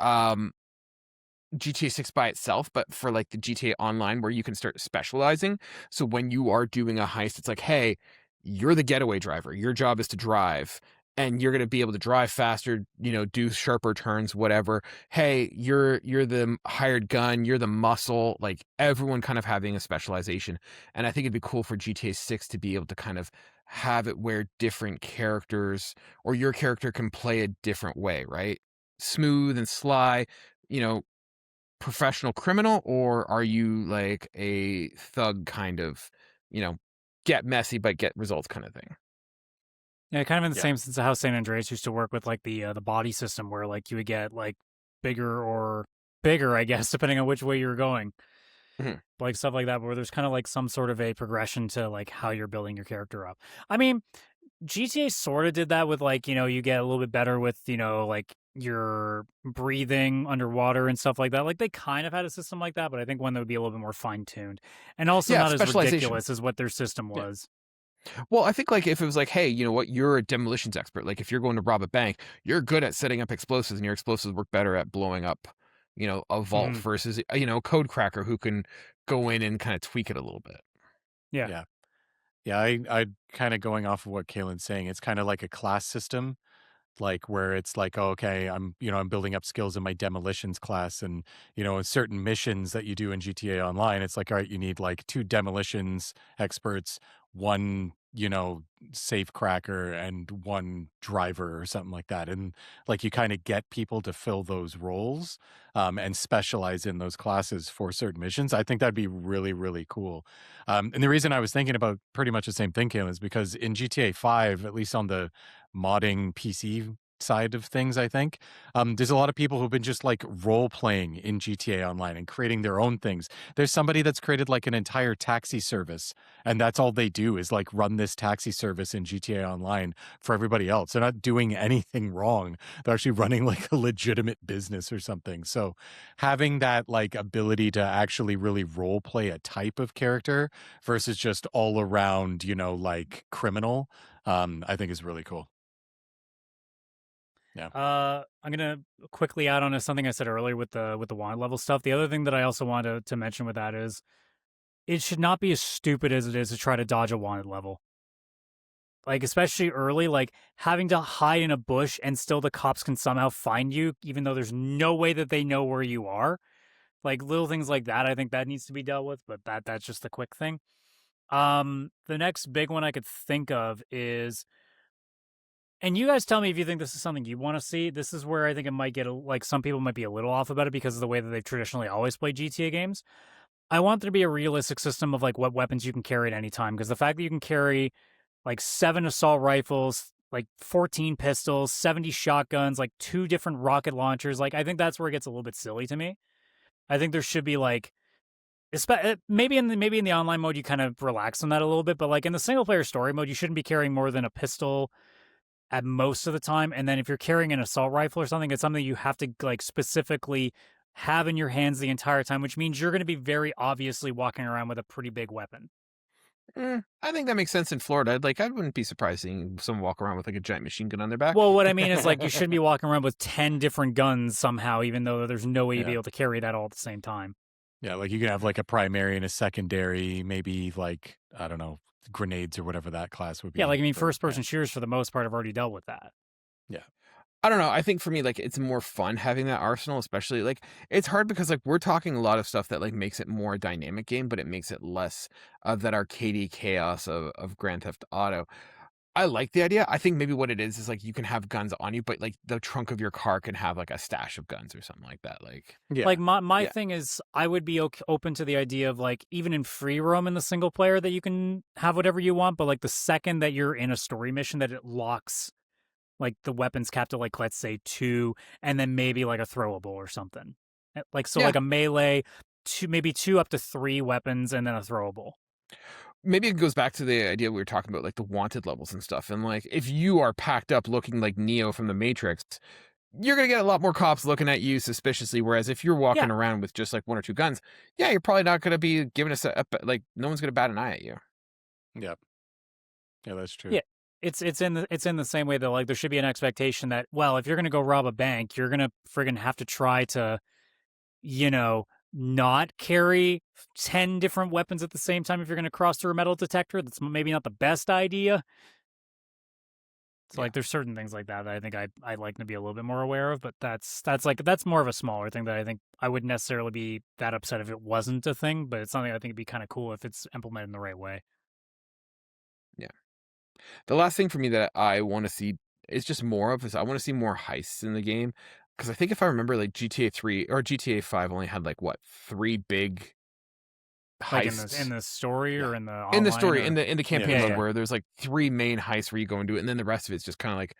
[SPEAKER 2] GTA 6 by itself, but for like the GTA Online where you can start specializing. So when you are doing a heist, it's like, hey, you're the getaway driver. Your job is to drive, and you're going to be able to drive faster, do sharper turns, whatever. Hey, you're the hired gun, you're the muscle, like everyone kind of having a specialization. And I think it'd be cool for GTA 6 to be able to kind of have it where different characters or your character can play a different way, right? Smooth and sly, you know, professional criminal, or are you like a thug kind of, you know, get messy but get results kind of thing?
[SPEAKER 1] Yeah, kind of in the
[SPEAKER 3] Yeah.
[SPEAKER 1] same sense of how San Andreas used to work with like the body system, where like you would get like bigger or bigger, I guess, depending on which way you were going,
[SPEAKER 2] Mhm.
[SPEAKER 1] like stuff like that, where there's kind of like some sort of a progression to like how you're building your character up. I mean, GTA sort of did that with like you get a little bit better with like your breathing underwater and stuff like that. Like they kind of had a system like that, but I think one that would be a little bit more fine tuned and also
[SPEAKER 2] Yeah,
[SPEAKER 1] not as
[SPEAKER 2] specialization.
[SPEAKER 1] ridiculous as what their system
[SPEAKER 3] Yeah.
[SPEAKER 1] was.
[SPEAKER 2] Well, I think like if it was like, hey, you know what, you're a demolitions expert. Like if you're going to rob a bank, you're good at setting up explosives, and your explosives work better at blowing up, a vault
[SPEAKER 1] Hmm.
[SPEAKER 2] versus code cracker who can go in and kind of tweak it a little bit.
[SPEAKER 1] Yeah.
[SPEAKER 3] Yeah. Yeah. I kind of going off of what Kaylan's saying. It's kind of like a class system, like where it's like, oh, okay, I'm building up skills in my demolitions class, and in certain missions that you do in GTA Online, it's like, all right, you need like 2 demolitions experts, 1 safe cracker, and 1 driver or something like that, and like you kind of get people to fill those roles, and specialize in those classes for certain missions. I think that'd be really, really cool. And the reason I was thinking about pretty much the same thing, Kayla, is because in GTA 5, at least on the modding PC side of things, I think. There's a lot of people who've been just like role playing in GTA Online and creating their own things. There's somebody that's created like an entire taxi service, and that's all they do is like run this taxi service in GTA Online for everybody else. They're not doing anything wrong. They're actually running like a legitimate business or something. So having that like ability to actually really role play a type of character versus just all around, like criminal, I think is really cool. Yeah.
[SPEAKER 1] I'm gonna quickly add on to something I said earlier with the wand level stuff. The other thing that I also wanted to mention with that is it should not be as stupid as it is to try to dodge a wanted level. Like especially early, like having to hide in a bush and still the cops can somehow find you, even though there's no way that they know where you are. Like little things like that, I think that needs to be dealt with. But that's just a quick thing. The next big one I could think of is, and you guys tell me if you think this is something you want to see. This is where I think it might get like some people might be a little off about it because of the way that they've traditionally always played GTA games. I want there to be a realistic system of like what weapons you can carry at any time, because the fact that you can carry like 7 assault rifles, like 14 pistols, 70 shotguns, like 2 different rocket launchers, like I think that's where it gets a little bit silly to me. I think there should be like maybe in the online mode you kind of relax on that a little bit, but like in the single player story mode you shouldn't be carrying more than a pistol at most of the time. And then if you're carrying an assault rifle or something, it's something you have to like specifically have in your hands the entire time, which means you're going to be very obviously walking around with a pretty big weapon.
[SPEAKER 2] I think that makes sense in Florida. Like, I wouldn't be surprised seeing someone walk around with like a giant machine gun on their back.
[SPEAKER 1] Well, what I mean is like you shouldn't be walking around with 10 different guns somehow, even though there's no way you'd be
[SPEAKER 3] Yeah.
[SPEAKER 1] able to carry that all at the same time.
[SPEAKER 3] Yeah, like you can have like a primary and a secondary, maybe like, I don't know, grenades or whatever that class would be.
[SPEAKER 1] Yeah, like I mean,
[SPEAKER 3] for
[SPEAKER 1] first person shooters for the most part have already dealt with that.
[SPEAKER 3] yeah.
[SPEAKER 2] I don't know. I think for me, like, it's more fun having that arsenal, especially like it's hard because like we're talking a lot of stuff that like makes it more a dynamic game, but it makes it less of that arcadey chaos of Grand Theft Auto. I like the idea. I think maybe what it is like you can have guns on you, but like the trunk of your car can have like a stash of guns or something like that. Like,
[SPEAKER 3] Yeah.
[SPEAKER 1] Like my
[SPEAKER 2] Yeah.
[SPEAKER 1] thing is, I would be open to the idea of like even in free roam in the single player that you can have whatever you want, but like the second that you're in a story mission that it locks like the weapons cap to like let's say 2, and then maybe like a throwable or something. Like so
[SPEAKER 2] Yeah.
[SPEAKER 1] like a melee, maybe 2 up to 3 weapons and then a throwable.
[SPEAKER 2] Maybe it goes back to the idea we were talking about, like the wanted levels and stuff. And like, if you are packed up looking like Neo from the Matrix, you're gonna get a lot more cops looking at you suspiciously. Whereas if you're walking
[SPEAKER 1] Yeah.
[SPEAKER 2] around with just like 1 or 2 guns, yeah, you're probably not gonna be giving us like no one's gonna bat an eye at you.
[SPEAKER 3] Yeah. Yeah, that's true.
[SPEAKER 1] Yeah. It's in the same way that like there should be an expectation that, well, if you're gonna go rob a bank, you're gonna friggin' have to try to, you know, not carry 10 different weapons at the same time if you're gonna cross through a metal detector. That's maybe not the best idea. So like there's certain things like that I think I like to be a little bit more aware of, but that's more of a smaller thing that I think I wouldn't necessarily be that upset if it wasn't a thing, but it's something I think it'd be kind of cool if it's implemented in the right way.
[SPEAKER 2] Yeah. The last thing for me that I want to see is just more of is I want to see more heists in the game. Because I think if I remember, like GTA 3 or GTA 5 only had like what 3 big
[SPEAKER 1] Like
[SPEAKER 2] heists
[SPEAKER 1] in the story or in the
[SPEAKER 2] in the
[SPEAKER 1] online
[SPEAKER 2] story
[SPEAKER 1] or...
[SPEAKER 2] in the campaign
[SPEAKER 1] Yeah,
[SPEAKER 2] mode
[SPEAKER 1] yeah.
[SPEAKER 2] where there's like 3 main heists where you go and do it, and then the rest of it's just kind of like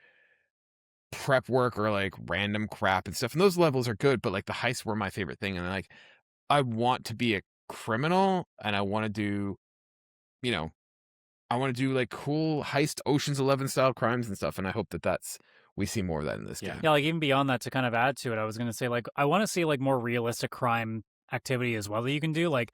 [SPEAKER 2] prep work or like random crap and stuff. And those levels are good, but like the heists were my favorite thing. And like I want to be a criminal, and I want to do, you know, I want to do like cool heist Ocean's 11 style crimes and stuff. And I hope that we see more of that in this game.
[SPEAKER 1] Yeah, like even beyond that, to kind of add to it, I was gonna say like I want to see like more realistic crime activity as well that you can do. Like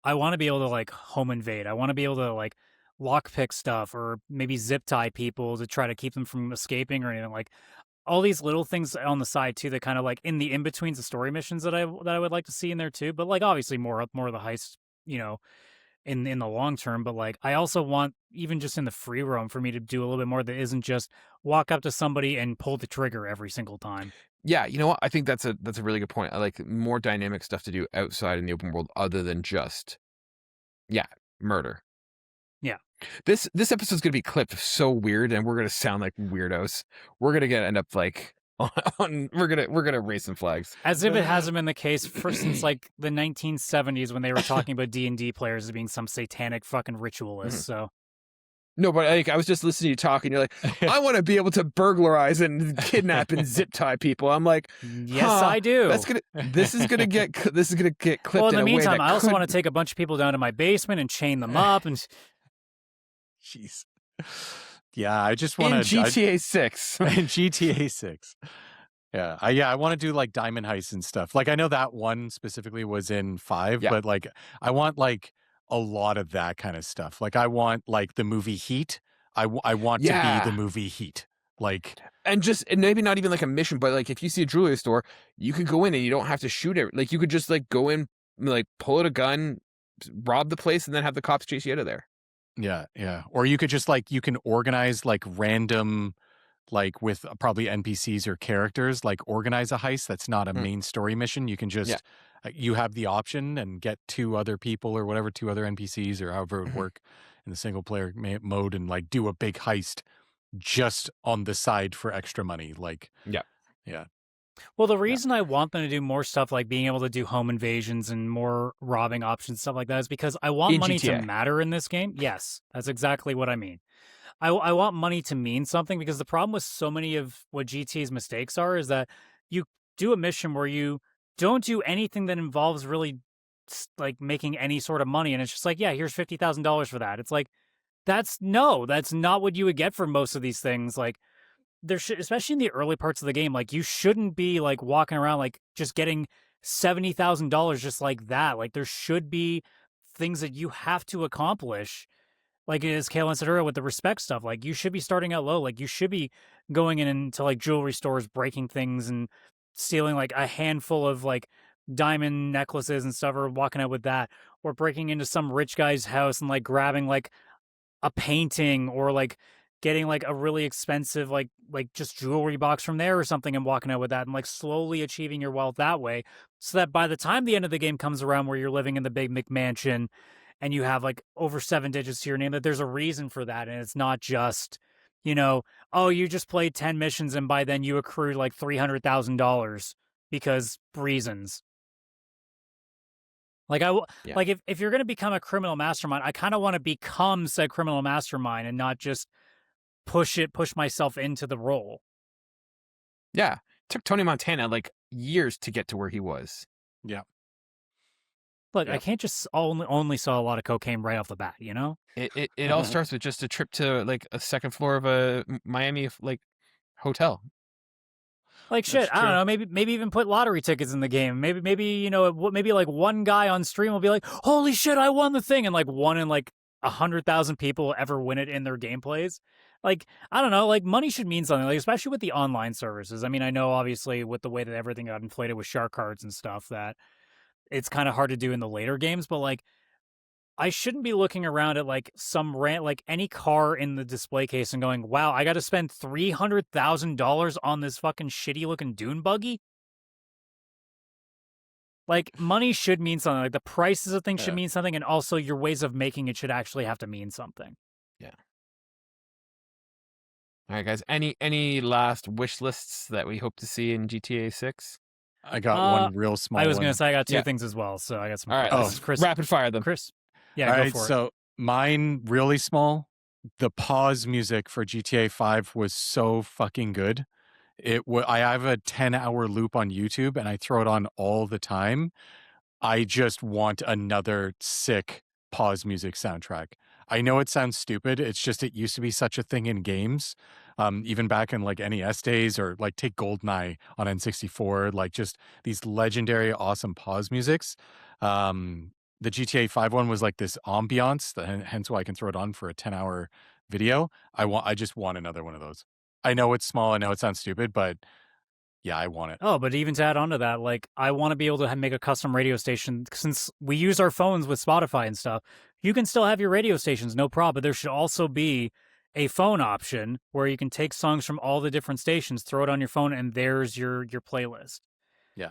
[SPEAKER 1] I want to be able to like home invade. I want to be able to like lockpick stuff or maybe zip tie people to try to keep them from escaping or anything. Like all these little things on the side too that kind of like in the in betweens of story missions that I would like to see in there too. But like obviously more of the heist, you know, in the long term. But like I also want even just in the free roam for me to do a little bit more that isn't just walk up to somebody and pull the trigger every single time.
[SPEAKER 2] Yeah, you know what? I think that's a really good point. I like more dynamic stuff to do outside in the open world other than just murder.
[SPEAKER 1] Yeah.
[SPEAKER 2] This episode's gonna be clipped so weird, and we're gonna sound like weirdos. We're gonna end up like we're gonna raise some flags.
[SPEAKER 1] As if it hasn't been the case since like the 1970s when they were talking about D&D players as being some satanic fucking ritualists. So
[SPEAKER 2] No, but like I was just listening to you talk, and you're like, I want to be able to burglarize and kidnap and zip tie people. I'm like,
[SPEAKER 1] yes, I do.
[SPEAKER 2] This is gonna get clipped.
[SPEAKER 1] Well, in the
[SPEAKER 2] a way
[SPEAKER 1] meantime,
[SPEAKER 2] that
[SPEAKER 1] I also
[SPEAKER 2] could-
[SPEAKER 1] want to take a bunch of people down to my basement and chain them up and...
[SPEAKER 3] Jeez. Yeah, I just want
[SPEAKER 2] in
[SPEAKER 3] to
[SPEAKER 2] GTA 6.
[SPEAKER 3] in GTA 6. Yeah, I want to do like diamond heists and stuff. Like I know that one specifically was in 5, but like I want like a lot of that kind of stuff. Like I want like the movie Heat. I want to be the movie Heat. Like
[SPEAKER 2] and maybe not even like a mission, but like if you see a jewelry store, you could go in and you don't have to shoot it. Like you could just like go in, like pull out a gun, rob the place, and then have the cops chase you out of there.
[SPEAKER 3] Yeah, yeah. Or you could just like you can organize like random like with probably NPCs or characters, like organize a heist that's not a main story mission. You can just you have the option and get 2 other people or whatever, 2 other NPCs or however it would work in the single player mode and like do a big heist just on the side for extra money. Like yeah.
[SPEAKER 1] Well, the reason I want them to do more stuff like being able to do home invasions and more robbing options, stuff like that, is because I want money to matter in this game. Yes, that's exactly what I mean. I want money to mean something, because the problem with so many of what GTA's mistakes are is that you do a mission where you don't do anything that involves really like making any sort of money. And it's just like, yeah, here's $50,000 for that. It's like, that's not what you would get for most of these things. Like, there should, especially in the early parts of the game, like you shouldn't be like walking around like just getting $70,000 just like that. Like there should be things that you have to accomplish. Like as Kaylan said earlier with the respect stuff, like you should be starting out low. Like you should be going into like jewelry stores, breaking things and stealing like a handful of like diamond necklaces and stuff, or walking out with that, or breaking into some rich guy's house and like grabbing like a painting, or like getting like a really expensive like just jewelry box from there or something and walking out with that and like slowly achieving your wealth that way, so that by the time the end of the game comes around where you're living in the big McMansion and you have like over 7 digits to your name, that there's a reason for that, and it's not just, oh, you just played 10 missions and by then you accrued like $300,000 because reasons. Like like if you're going to become a criminal mastermind, I kind of want to become said criminal mastermind and not just push myself into the role.
[SPEAKER 2] Yeah. It took Tony Montana like years to get to where he was.
[SPEAKER 3] Yeah.
[SPEAKER 1] Look, I can't just only saw a lot of cocaine right off the bat, you know?
[SPEAKER 2] It all starts with just a trip to like a second floor of a Miami like hotel.
[SPEAKER 1] Like shit, I don't know. Maybe even put lottery tickets in the game. Maybe maybe like one guy on stream will be like, "Holy shit, I won the thing!" And like one in like 100,000 people will ever win it in their gameplays. Like I don't know. Like money should mean something. Like especially with the online services. I mean, I know obviously with the way that everything got inflated with shark cards and stuff that it's kind of hard to do in the later games. But like I shouldn't be looking around at like some rant, like any car in the display case and going, wow, I got to spend $300,000 on this fucking shitty looking dune buggy. Like money should mean something. Like the prices of things should mean something. And also your ways of making it should actually have to mean something.
[SPEAKER 2] Yeah. All right, guys. Any last wish lists that we hope to see in GTA 6?
[SPEAKER 3] I got one real small one.
[SPEAKER 1] I was going to say I got two things as well. So I got some.
[SPEAKER 2] All right.
[SPEAKER 1] Chris,
[SPEAKER 2] rapid fire them.
[SPEAKER 1] Chris. Yeah,
[SPEAKER 3] all
[SPEAKER 1] go
[SPEAKER 3] right,
[SPEAKER 1] for it.
[SPEAKER 3] so mine really small. The pause music for GTA 5 was so fucking good. I have a 10-hour loop on YouTube and I throw it on all the time. I just want another sick pause music soundtrack. I know it sounds stupid. It's just it used to be such a thing in games. Even back in like NES days, or like take GoldenEye on N64, like just these legendary awesome pause musics. The GTA 5 one was like this ambiance, hence why I can throw it on for a 10-hour video. I just want another one of those. I know it's small. I know it sounds stupid, but yeah, I want it.
[SPEAKER 1] Oh, but even to add on to that, like I want to be able to make a custom radio station since we use our phones with Spotify and stuff. You can still have your radio stations, no problem. But there should also be a phone option where you can take songs from all the different stations, throw it on your phone, and there's your playlist.
[SPEAKER 3] Yeah.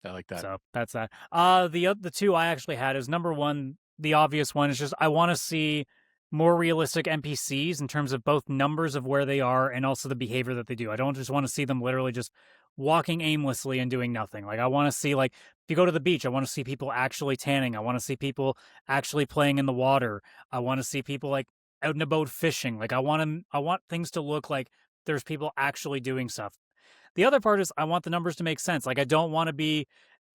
[SPEAKER 3] I like that.
[SPEAKER 1] So that's that. The two I actually had is number one, the obvious one is just I want to see more realistic NPCs in terms of both numbers of where they are and also the behavior that they do. I don't just want to see them literally just walking aimlessly and doing nothing. Like I want to see, like, if you go to the beach, I want to see people actually tanning. I want to see people actually playing in the water. I want to see people like out and about fishing. Like I want things to look like there's people actually doing stuff. The other part is I want the numbers to make sense. Like I don't want to be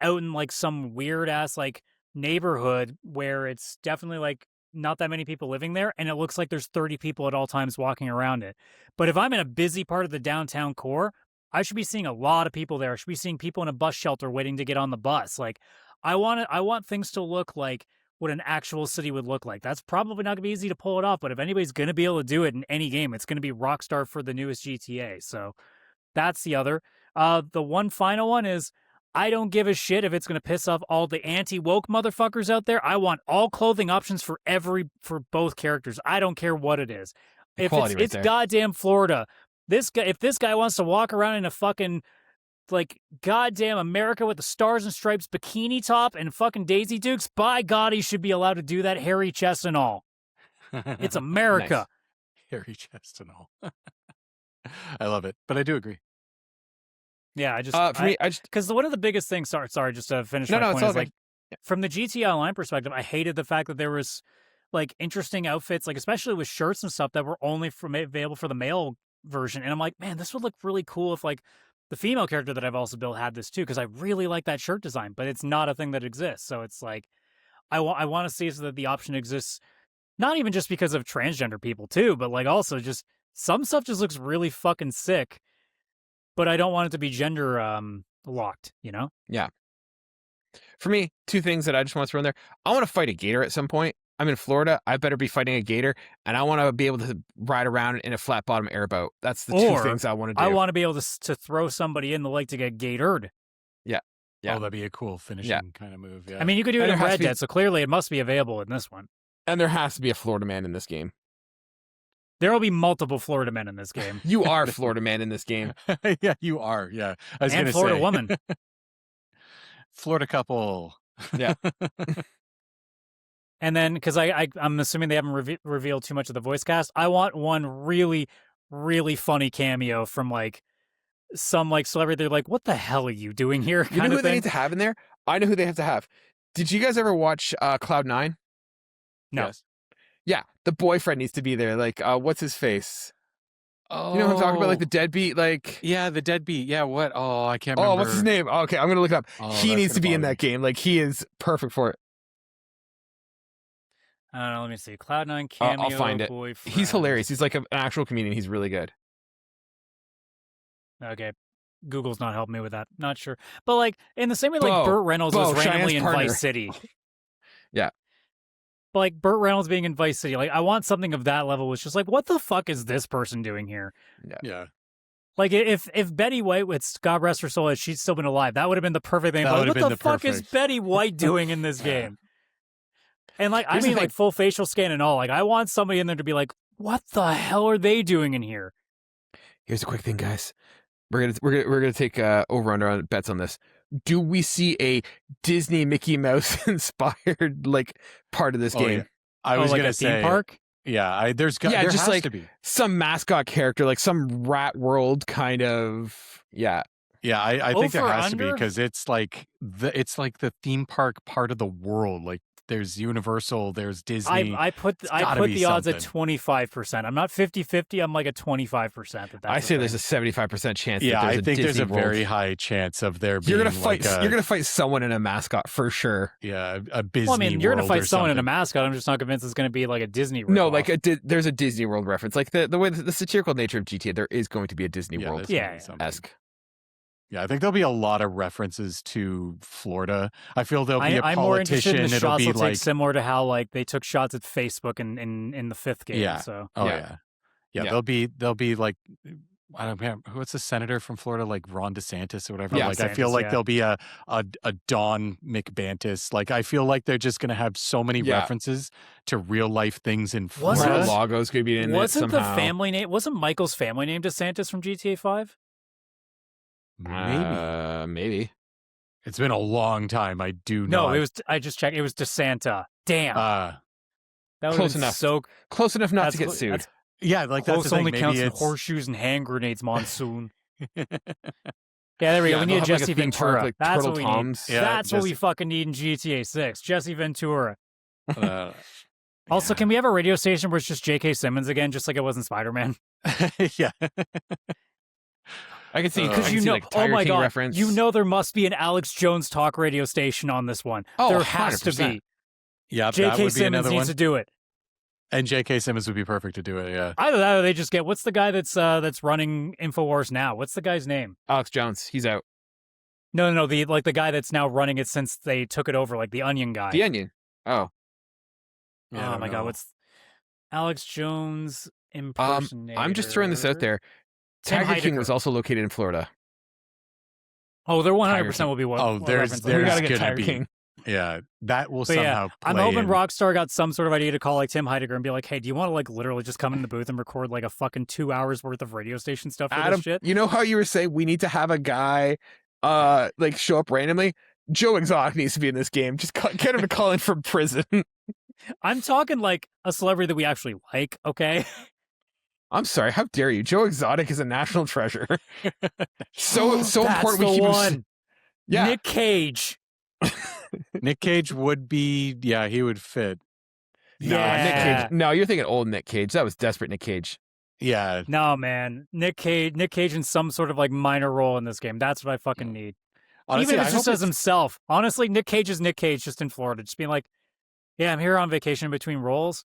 [SPEAKER 1] out in like some weird ass like neighborhood where it's definitely like not that many people living there and it looks like there's 30 people at all times walking around it. But if I'm in a busy part of the downtown core, I should be seeing a lot of people there. I should be seeing people in a bus shelter waiting to get on the bus. Like I want things to look like what an actual city would look like. That's probably not going to be easy to pull it off, but if anybody's going to be able to do it in any game, it's going to be Rockstar for the newest GTA. So that's the other. The one final one is I don't give a shit if it's going to piss off all the anti-woke motherfuckers out there. I want all clothing options for both characters. I don't care what it is. If it's goddamn Florida, if this guy wants to walk around in a fucking like goddamn America with the stars and stripes bikini top and fucking Daisy Dukes, by God, he should be allowed to do that, hairy chest and all. It's America.
[SPEAKER 3] Nice. Hairy chest and all. I love it, but I do agree.
[SPEAKER 1] Yeah, because one of the biggest things. Sorry, just to finish my point is like from the GTA Online perspective, I hated the fact that there was like interesting outfits, like especially with shirts and stuff that were only available for the male version, and I'm like, man, this would look really cool if like the female character that I've also built had this too, because I really like that shirt design, but it's not a thing that exists. So it's like I want to see so that the option exists, not even just because of transgender people too, but like also just some stuff just looks really fucking sick. But I don't want it to be gender locked, you know?
[SPEAKER 2] Yeah. For me, two things that I just want to throw in there. I want to fight a gator at some point. I'm in Florida. I better be fighting a gator, and I want to be able to ride around in a flat bottom airboat. That's the two things I want to do.
[SPEAKER 1] I want to be able to throw somebody in the lake to get gatored.
[SPEAKER 2] Yeah.
[SPEAKER 3] Oh, that'd be a cool finishing kind of move. Yeah.
[SPEAKER 1] I mean, you could do it in Red Dead, so clearly it must be available in this one.
[SPEAKER 2] And there has to be a Florida man in this game.
[SPEAKER 1] There will be multiple Florida men in this game.
[SPEAKER 2] You are Florida man in this game.
[SPEAKER 3] Yeah, you are. Yeah, I was
[SPEAKER 1] And
[SPEAKER 3] gonna
[SPEAKER 1] Florida
[SPEAKER 3] say
[SPEAKER 1] woman.
[SPEAKER 3] Florida couple.
[SPEAKER 2] Yeah.
[SPEAKER 1] And then, because I'm assuming they haven't revealed too much of the voice cast, I want one really, really funny cameo from like some like celebrity. They're like, "What the hell are you doing here?"
[SPEAKER 2] You know who they need to have in there? I know who they have to have. Did you guys ever watch Cloud9?
[SPEAKER 1] No.
[SPEAKER 3] Yes.
[SPEAKER 2] Yeah, the boyfriend needs to be there. Like, what's his face?
[SPEAKER 3] Oh,
[SPEAKER 2] You know what I'm talking about? Like the deadbeat, like...
[SPEAKER 3] Yeah, the deadbeat. Yeah, what? Oh, I can't remember.
[SPEAKER 2] Oh, what's his name? Oh, okay, I'm going to look it up.
[SPEAKER 3] Oh,
[SPEAKER 2] He
[SPEAKER 3] that's
[SPEAKER 2] needs to
[SPEAKER 3] gonna
[SPEAKER 2] be in
[SPEAKER 3] bother
[SPEAKER 2] that game. Like, he is perfect for it.
[SPEAKER 1] I don't know. Let me see. Cloud9 cameo.
[SPEAKER 2] I'll find it.
[SPEAKER 1] Boyfriend.
[SPEAKER 2] He's hilarious. He's like an actual comedian. He's really good.
[SPEAKER 1] Okay. Google's not helping me with that. Not sure. But like in the same way, like
[SPEAKER 2] Bo.
[SPEAKER 1] Burt Reynolds was
[SPEAKER 2] Bo,
[SPEAKER 1] randomly
[SPEAKER 2] Cheyenne's
[SPEAKER 1] in
[SPEAKER 2] partner.
[SPEAKER 1] Vice City.
[SPEAKER 2] Yeah.
[SPEAKER 1] But like Burt Reynolds being in Vice City, like I want something of that level. Was just like, what the fuck is this person doing here?
[SPEAKER 3] Yeah.
[SPEAKER 1] Like if Betty White, with God rest her soul, if she'd still been alive, that would have been the perfect thing.
[SPEAKER 3] That
[SPEAKER 1] But
[SPEAKER 3] would
[SPEAKER 1] like,
[SPEAKER 3] have
[SPEAKER 1] what
[SPEAKER 3] been
[SPEAKER 1] the
[SPEAKER 3] the
[SPEAKER 1] fuck is
[SPEAKER 3] perfect.
[SPEAKER 1] Betty White doing in this game? And like,
[SPEAKER 2] Here's
[SPEAKER 1] I
[SPEAKER 2] the
[SPEAKER 1] mean,
[SPEAKER 2] thing.
[SPEAKER 1] like full facial scan and all. Like, I want somebody in there to be like, what the hell are they doing in here?
[SPEAKER 2] Here's a quick thing, guys. We're gonna take over under on bets on this. Do we see a Disney Mickey Mouse inspired like part of this game?
[SPEAKER 3] Yeah. I was
[SPEAKER 1] like
[SPEAKER 3] gonna
[SPEAKER 1] a
[SPEAKER 3] say
[SPEAKER 1] theme park.
[SPEAKER 3] Yeah, there
[SPEAKER 2] just
[SPEAKER 3] has
[SPEAKER 2] like
[SPEAKER 3] to be.
[SPEAKER 2] some mascot character, like some Rat World kind of. Yeah.
[SPEAKER 3] Yeah, I think there
[SPEAKER 1] Over,
[SPEAKER 3] has to be
[SPEAKER 1] under?
[SPEAKER 3] because it's like the theme park part of the world. Like there's Universal, there's Disney.
[SPEAKER 1] I put
[SPEAKER 3] gotta be
[SPEAKER 1] the odds at
[SPEAKER 3] something.
[SPEAKER 1] 25%. I'm not 50-50. I'm like at 25%. That's
[SPEAKER 2] I say there's a 75% chance.
[SPEAKER 3] Yeah,
[SPEAKER 2] that
[SPEAKER 3] I think there's
[SPEAKER 2] Disney
[SPEAKER 3] a very
[SPEAKER 2] World.
[SPEAKER 3] high chance of there being
[SPEAKER 2] You're gonna fight.
[SPEAKER 3] like
[SPEAKER 2] You're gonna fight someone in a mascot for sure.
[SPEAKER 3] a Disney
[SPEAKER 1] Well, I mean, you're gonna
[SPEAKER 3] World
[SPEAKER 1] fight
[SPEAKER 3] or
[SPEAKER 1] someone in a
[SPEAKER 3] something.
[SPEAKER 1] mascot. I'm just not convinced it's gonna be like a Disney.
[SPEAKER 2] No,
[SPEAKER 1] ripoff.
[SPEAKER 2] like there's a Disney World reference. Like the way the satirical nature of GTA, there is going to be a Disney
[SPEAKER 3] Yeah,
[SPEAKER 2] World
[SPEAKER 3] there's gonna be
[SPEAKER 1] Yeah.
[SPEAKER 3] something.
[SPEAKER 2] esque.
[SPEAKER 3] Yeah, I think there'll be a lot of references to Florida. I feel there'll be a
[SPEAKER 1] I'm more interested
[SPEAKER 3] politician.
[SPEAKER 1] in the
[SPEAKER 3] It'll
[SPEAKER 1] shots
[SPEAKER 3] be
[SPEAKER 1] will
[SPEAKER 3] like
[SPEAKER 1] take similar to how like they took shots at Facebook in the fifth game.
[SPEAKER 3] Yeah.
[SPEAKER 1] So
[SPEAKER 3] oh
[SPEAKER 2] Yeah.
[SPEAKER 3] yeah.
[SPEAKER 2] Yeah.
[SPEAKER 3] They'll be like I don't know what's the senator from Florida, like Ron DeSantis or whatever.
[SPEAKER 2] Yeah,
[SPEAKER 3] like I feel
[SPEAKER 1] DeSantis,
[SPEAKER 3] like
[SPEAKER 1] yeah.
[SPEAKER 3] there'll be a Don McBantis. Like I feel like they're just gonna have so many
[SPEAKER 2] Yeah.
[SPEAKER 3] references to real life things in
[SPEAKER 1] Wasn't
[SPEAKER 3] Florida.
[SPEAKER 2] Mar-a-Lago's gonna be in it
[SPEAKER 1] wasn't
[SPEAKER 2] somehow.
[SPEAKER 1] the family name? Wasn't Michael's family name DeSantis from GTA 5?
[SPEAKER 2] Maybe.
[SPEAKER 3] It's been a long time. I do
[SPEAKER 1] No,
[SPEAKER 3] not.
[SPEAKER 1] it was. I just checked. It was DeSanta. Damn, that was
[SPEAKER 2] close enough.
[SPEAKER 1] so.
[SPEAKER 2] Close enough not to get
[SPEAKER 1] close-
[SPEAKER 2] sued.
[SPEAKER 1] That's
[SPEAKER 3] yeah, like that's
[SPEAKER 1] close
[SPEAKER 3] the thing.
[SPEAKER 1] only
[SPEAKER 3] Maybe
[SPEAKER 1] counts in
[SPEAKER 3] it's
[SPEAKER 1] horseshoes and hand grenades. Monsoon. Yeah, there we
[SPEAKER 2] Yeah,
[SPEAKER 1] go. We
[SPEAKER 2] they'll
[SPEAKER 1] need
[SPEAKER 2] have, like, a
[SPEAKER 1] Jesse
[SPEAKER 2] theme park,
[SPEAKER 1] Ventura.
[SPEAKER 2] like
[SPEAKER 1] That's
[SPEAKER 2] Turtle
[SPEAKER 1] what we
[SPEAKER 2] Toms.
[SPEAKER 1] need.
[SPEAKER 3] Yeah,
[SPEAKER 1] That's what we
[SPEAKER 3] Jesse-
[SPEAKER 1] fucking need in GTA 6. Jesse Ventura.
[SPEAKER 3] uh,
[SPEAKER 1] Also,
[SPEAKER 3] yeah.
[SPEAKER 1] can we have a radio station where it's just J.K. Simmons again, just like it was in Spider-Man?
[SPEAKER 3] yeah.
[SPEAKER 2] I can see
[SPEAKER 3] Because
[SPEAKER 2] I can
[SPEAKER 1] You
[SPEAKER 2] see,
[SPEAKER 1] know,
[SPEAKER 2] like,
[SPEAKER 1] oh
[SPEAKER 2] Tiger
[SPEAKER 1] my
[SPEAKER 2] King
[SPEAKER 1] god,
[SPEAKER 2] reference.
[SPEAKER 1] you know there must be an Alex Jones talk radio station on this one.
[SPEAKER 2] Oh,
[SPEAKER 1] there has to
[SPEAKER 2] 100%.
[SPEAKER 1] be.
[SPEAKER 3] Yeah, that
[SPEAKER 1] J.K.
[SPEAKER 3] would be
[SPEAKER 1] Simmons
[SPEAKER 3] another
[SPEAKER 1] needs
[SPEAKER 3] one.
[SPEAKER 1] to do it.
[SPEAKER 3] And J.K. Simmons would be perfect to do it. Yeah.
[SPEAKER 1] Either that, or they just get what's the guy that's running Infowars now? What's the guy's name?
[SPEAKER 2] Alex Jones, he's out.
[SPEAKER 1] No, the guy that's now running it since they took it over, like the Onion guy.
[SPEAKER 2] The Onion. Oh,
[SPEAKER 3] Yeah, I
[SPEAKER 1] Oh
[SPEAKER 3] don't
[SPEAKER 1] my
[SPEAKER 3] know.
[SPEAKER 1] god, what's Alex Jones impersonator?
[SPEAKER 2] I'm just throwing this out there.
[SPEAKER 1] Tim
[SPEAKER 2] Tiger King
[SPEAKER 1] Heidecker.
[SPEAKER 2] was also located in Florida.
[SPEAKER 1] Oh, there 100%
[SPEAKER 2] Tiger
[SPEAKER 1] will be one.
[SPEAKER 3] Oh, there's-
[SPEAKER 1] reference.
[SPEAKER 2] We
[SPEAKER 3] There's
[SPEAKER 2] gotta get
[SPEAKER 3] gonna
[SPEAKER 2] Tiger
[SPEAKER 3] be-
[SPEAKER 2] King.
[SPEAKER 3] Yeah, that will
[SPEAKER 1] But yeah,
[SPEAKER 3] somehow.
[SPEAKER 1] I'm
[SPEAKER 3] play
[SPEAKER 1] hoping
[SPEAKER 3] in.
[SPEAKER 1] Rockstar got some sort of idea to call like Tim Heidecker and be like, "Hey, do you want to like literally just come in the booth and record like a fucking 2 hours worth of radio station stuff for
[SPEAKER 2] Adam,
[SPEAKER 1] this shit?"
[SPEAKER 2] you know how you were saying we need to have a guy like show up randomly? Joe Exotic needs to be in this game. Just get him to call in from prison.
[SPEAKER 1] I'm talking like a celebrity that we actually like. Okay,
[SPEAKER 2] I'm sorry, how dare you? Joe Exotic is a national treasure. so
[SPEAKER 1] That's
[SPEAKER 2] important we
[SPEAKER 1] the
[SPEAKER 2] keep him.
[SPEAKER 1] one.
[SPEAKER 2] Yeah.
[SPEAKER 1] Nick Cage.
[SPEAKER 3] Nick Cage would be. Yeah, he would fit.
[SPEAKER 2] No,
[SPEAKER 1] Yeah.
[SPEAKER 2] Nick Cage. No, you're thinking old Nick Cage. That was desperate Nick Cage.
[SPEAKER 3] Yeah,
[SPEAKER 1] No, man, Nick Cage in some sort of like minor role in this game. That's what I fucking need.
[SPEAKER 3] honestly,
[SPEAKER 1] Even if
[SPEAKER 3] I
[SPEAKER 1] it's just
[SPEAKER 3] hope
[SPEAKER 1] as himself. Honestly, Nick Cage is Nick Cage just in Florida, just being like, "Yeah, I'm here on vacation between roles."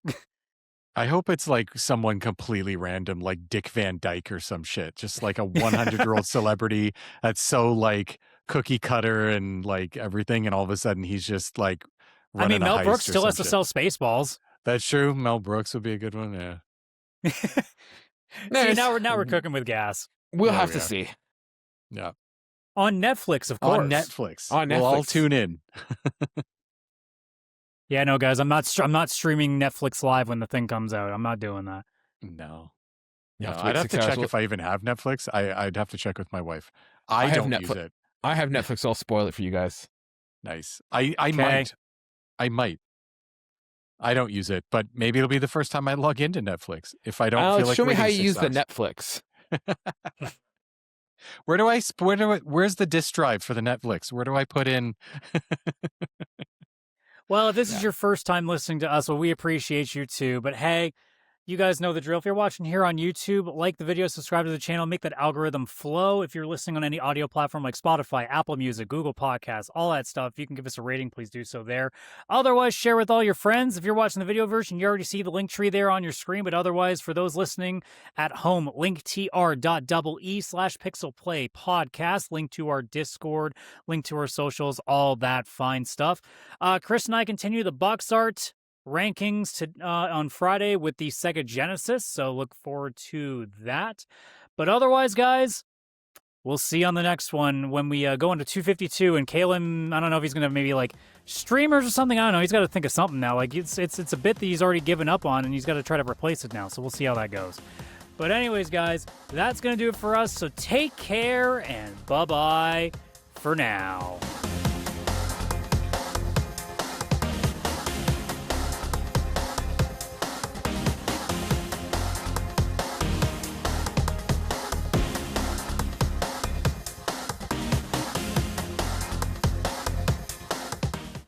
[SPEAKER 3] I hope it's like someone completely random, like Dick Van Dyke or some shit. Just like a 100-year-old celebrity that's so like cookie cutter and like everything, and all of a sudden he's just like.
[SPEAKER 1] I mean,
[SPEAKER 3] running a
[SPEAKER 1] Mel
[SPEAKER 3] heist
[SPEAKER 1] Brooks
[SPEAKER 3] or
[SPEAKER 1] still
[SPEAKER 3] some
[SPEAKER 1] has to
[SPEAKER 3] shit.
[SPEAKER 1] sell Spaceballs.
[SPEAKER 3] That's true. Mel Brooks would be a good one. Yeah.
[SPEAKER 1] See,
[SPEAKER 2] Nice.
[SPEAKER 1] now we're cooking with gas.
[SPEAKER 2] We'll
[SPEAKER 3] There
[SPEAKER 2] have
[SPEAKER 3] we
[SPEAKER 2] to
[SPEAKER 3] are.
[SPEAKER 2] see.
[SPEAKER 3] Yeah.
[SPEAKER 1] On Netflix, of course.
[SPEAKER 3] On Netflix.
[SPEAKER 2] On
[SPEAKER 3] We'll all
[SPEAKER 2] Netflix.
[SPEAKER 3] tune in.
[SPEAKER 1] Yeah, no, guys, I'm not streaming Netflix live when the thing comes out. I'm not doing that.
[SPEAKER 3] No.
[SPEAKER 2] You
[SPEAKER 3] No,
[SPEAKER 2] have to wait
[SPEAKER 3] I'd have
[SPEAKER 2] 6
[SPEAKER 3] to
[SPEAKER 2] hours.
[SPEAKER 3] check
[SPEAKER 2] Well,
[SPEAKER 3] if I even have Netflix. I'd have to check with my wife. I
[SPEAKER 2] have
[SPEAKER 3] don't use
[SPEAKER 2] Netflix.
[SPEAKER 3] it.
[SPEAKER 2] I have Netflix. I'll spoil it for you guys.
[SPEAKER 3] Nice. I
[SPEAKER 1] Okay.
[SPEAKER 3] might. I don't use it, but maybe it'll be the first time I log into Netflix if I don't feel like
[SPEAKER 2] show me how
[SPEAKER 3] waiting
[SPEAKER 2] you use
[SPEAKER 3] 6
[SPEAKER 2] the
[SPEAKER 3] hours.
[SPEAKER 2] Netflix.
[SPEAKER 3] Where's the disk drive for the Netflix? Where do I put in?
[SPEAKER 1] Well, if this is
[SPEAKER 2] Yeah.
[SPEAKER 1] your first time listening to us, well, we appreciate you too. But hey, you guys know the drill. If you're watching here on YouTube, like the video, subscribe to the channel, make that algorithm flow. If you're listening on any audio platform like Spotify, Apple Music, Google Podcasts, all that stuff, if you can give us a rating, please do so there. Otherwise, share with all your friends. If you're watching the video version, you already see the link tree there on your screen. But otherwise, for those listening at home, linktr.ee/pixelplay podcast, link to our Discord, link to our socials, all that fine stuff. Chris and I continue the box art rankings on Friday with the Sega Genesis, so look forward to that. But otherwise, guys, we'll see you on the next one when we go into 252. And Kaylan, I don't know if he's gonna have maybe like streamers or something. I don't know. He's got to think of something now. Like it's a bit that he's already given up on, and he's got to try to replace it now. So we'll see how that goes. But anyways, guys, that's gonna do it for us. So take care and bye bye for now.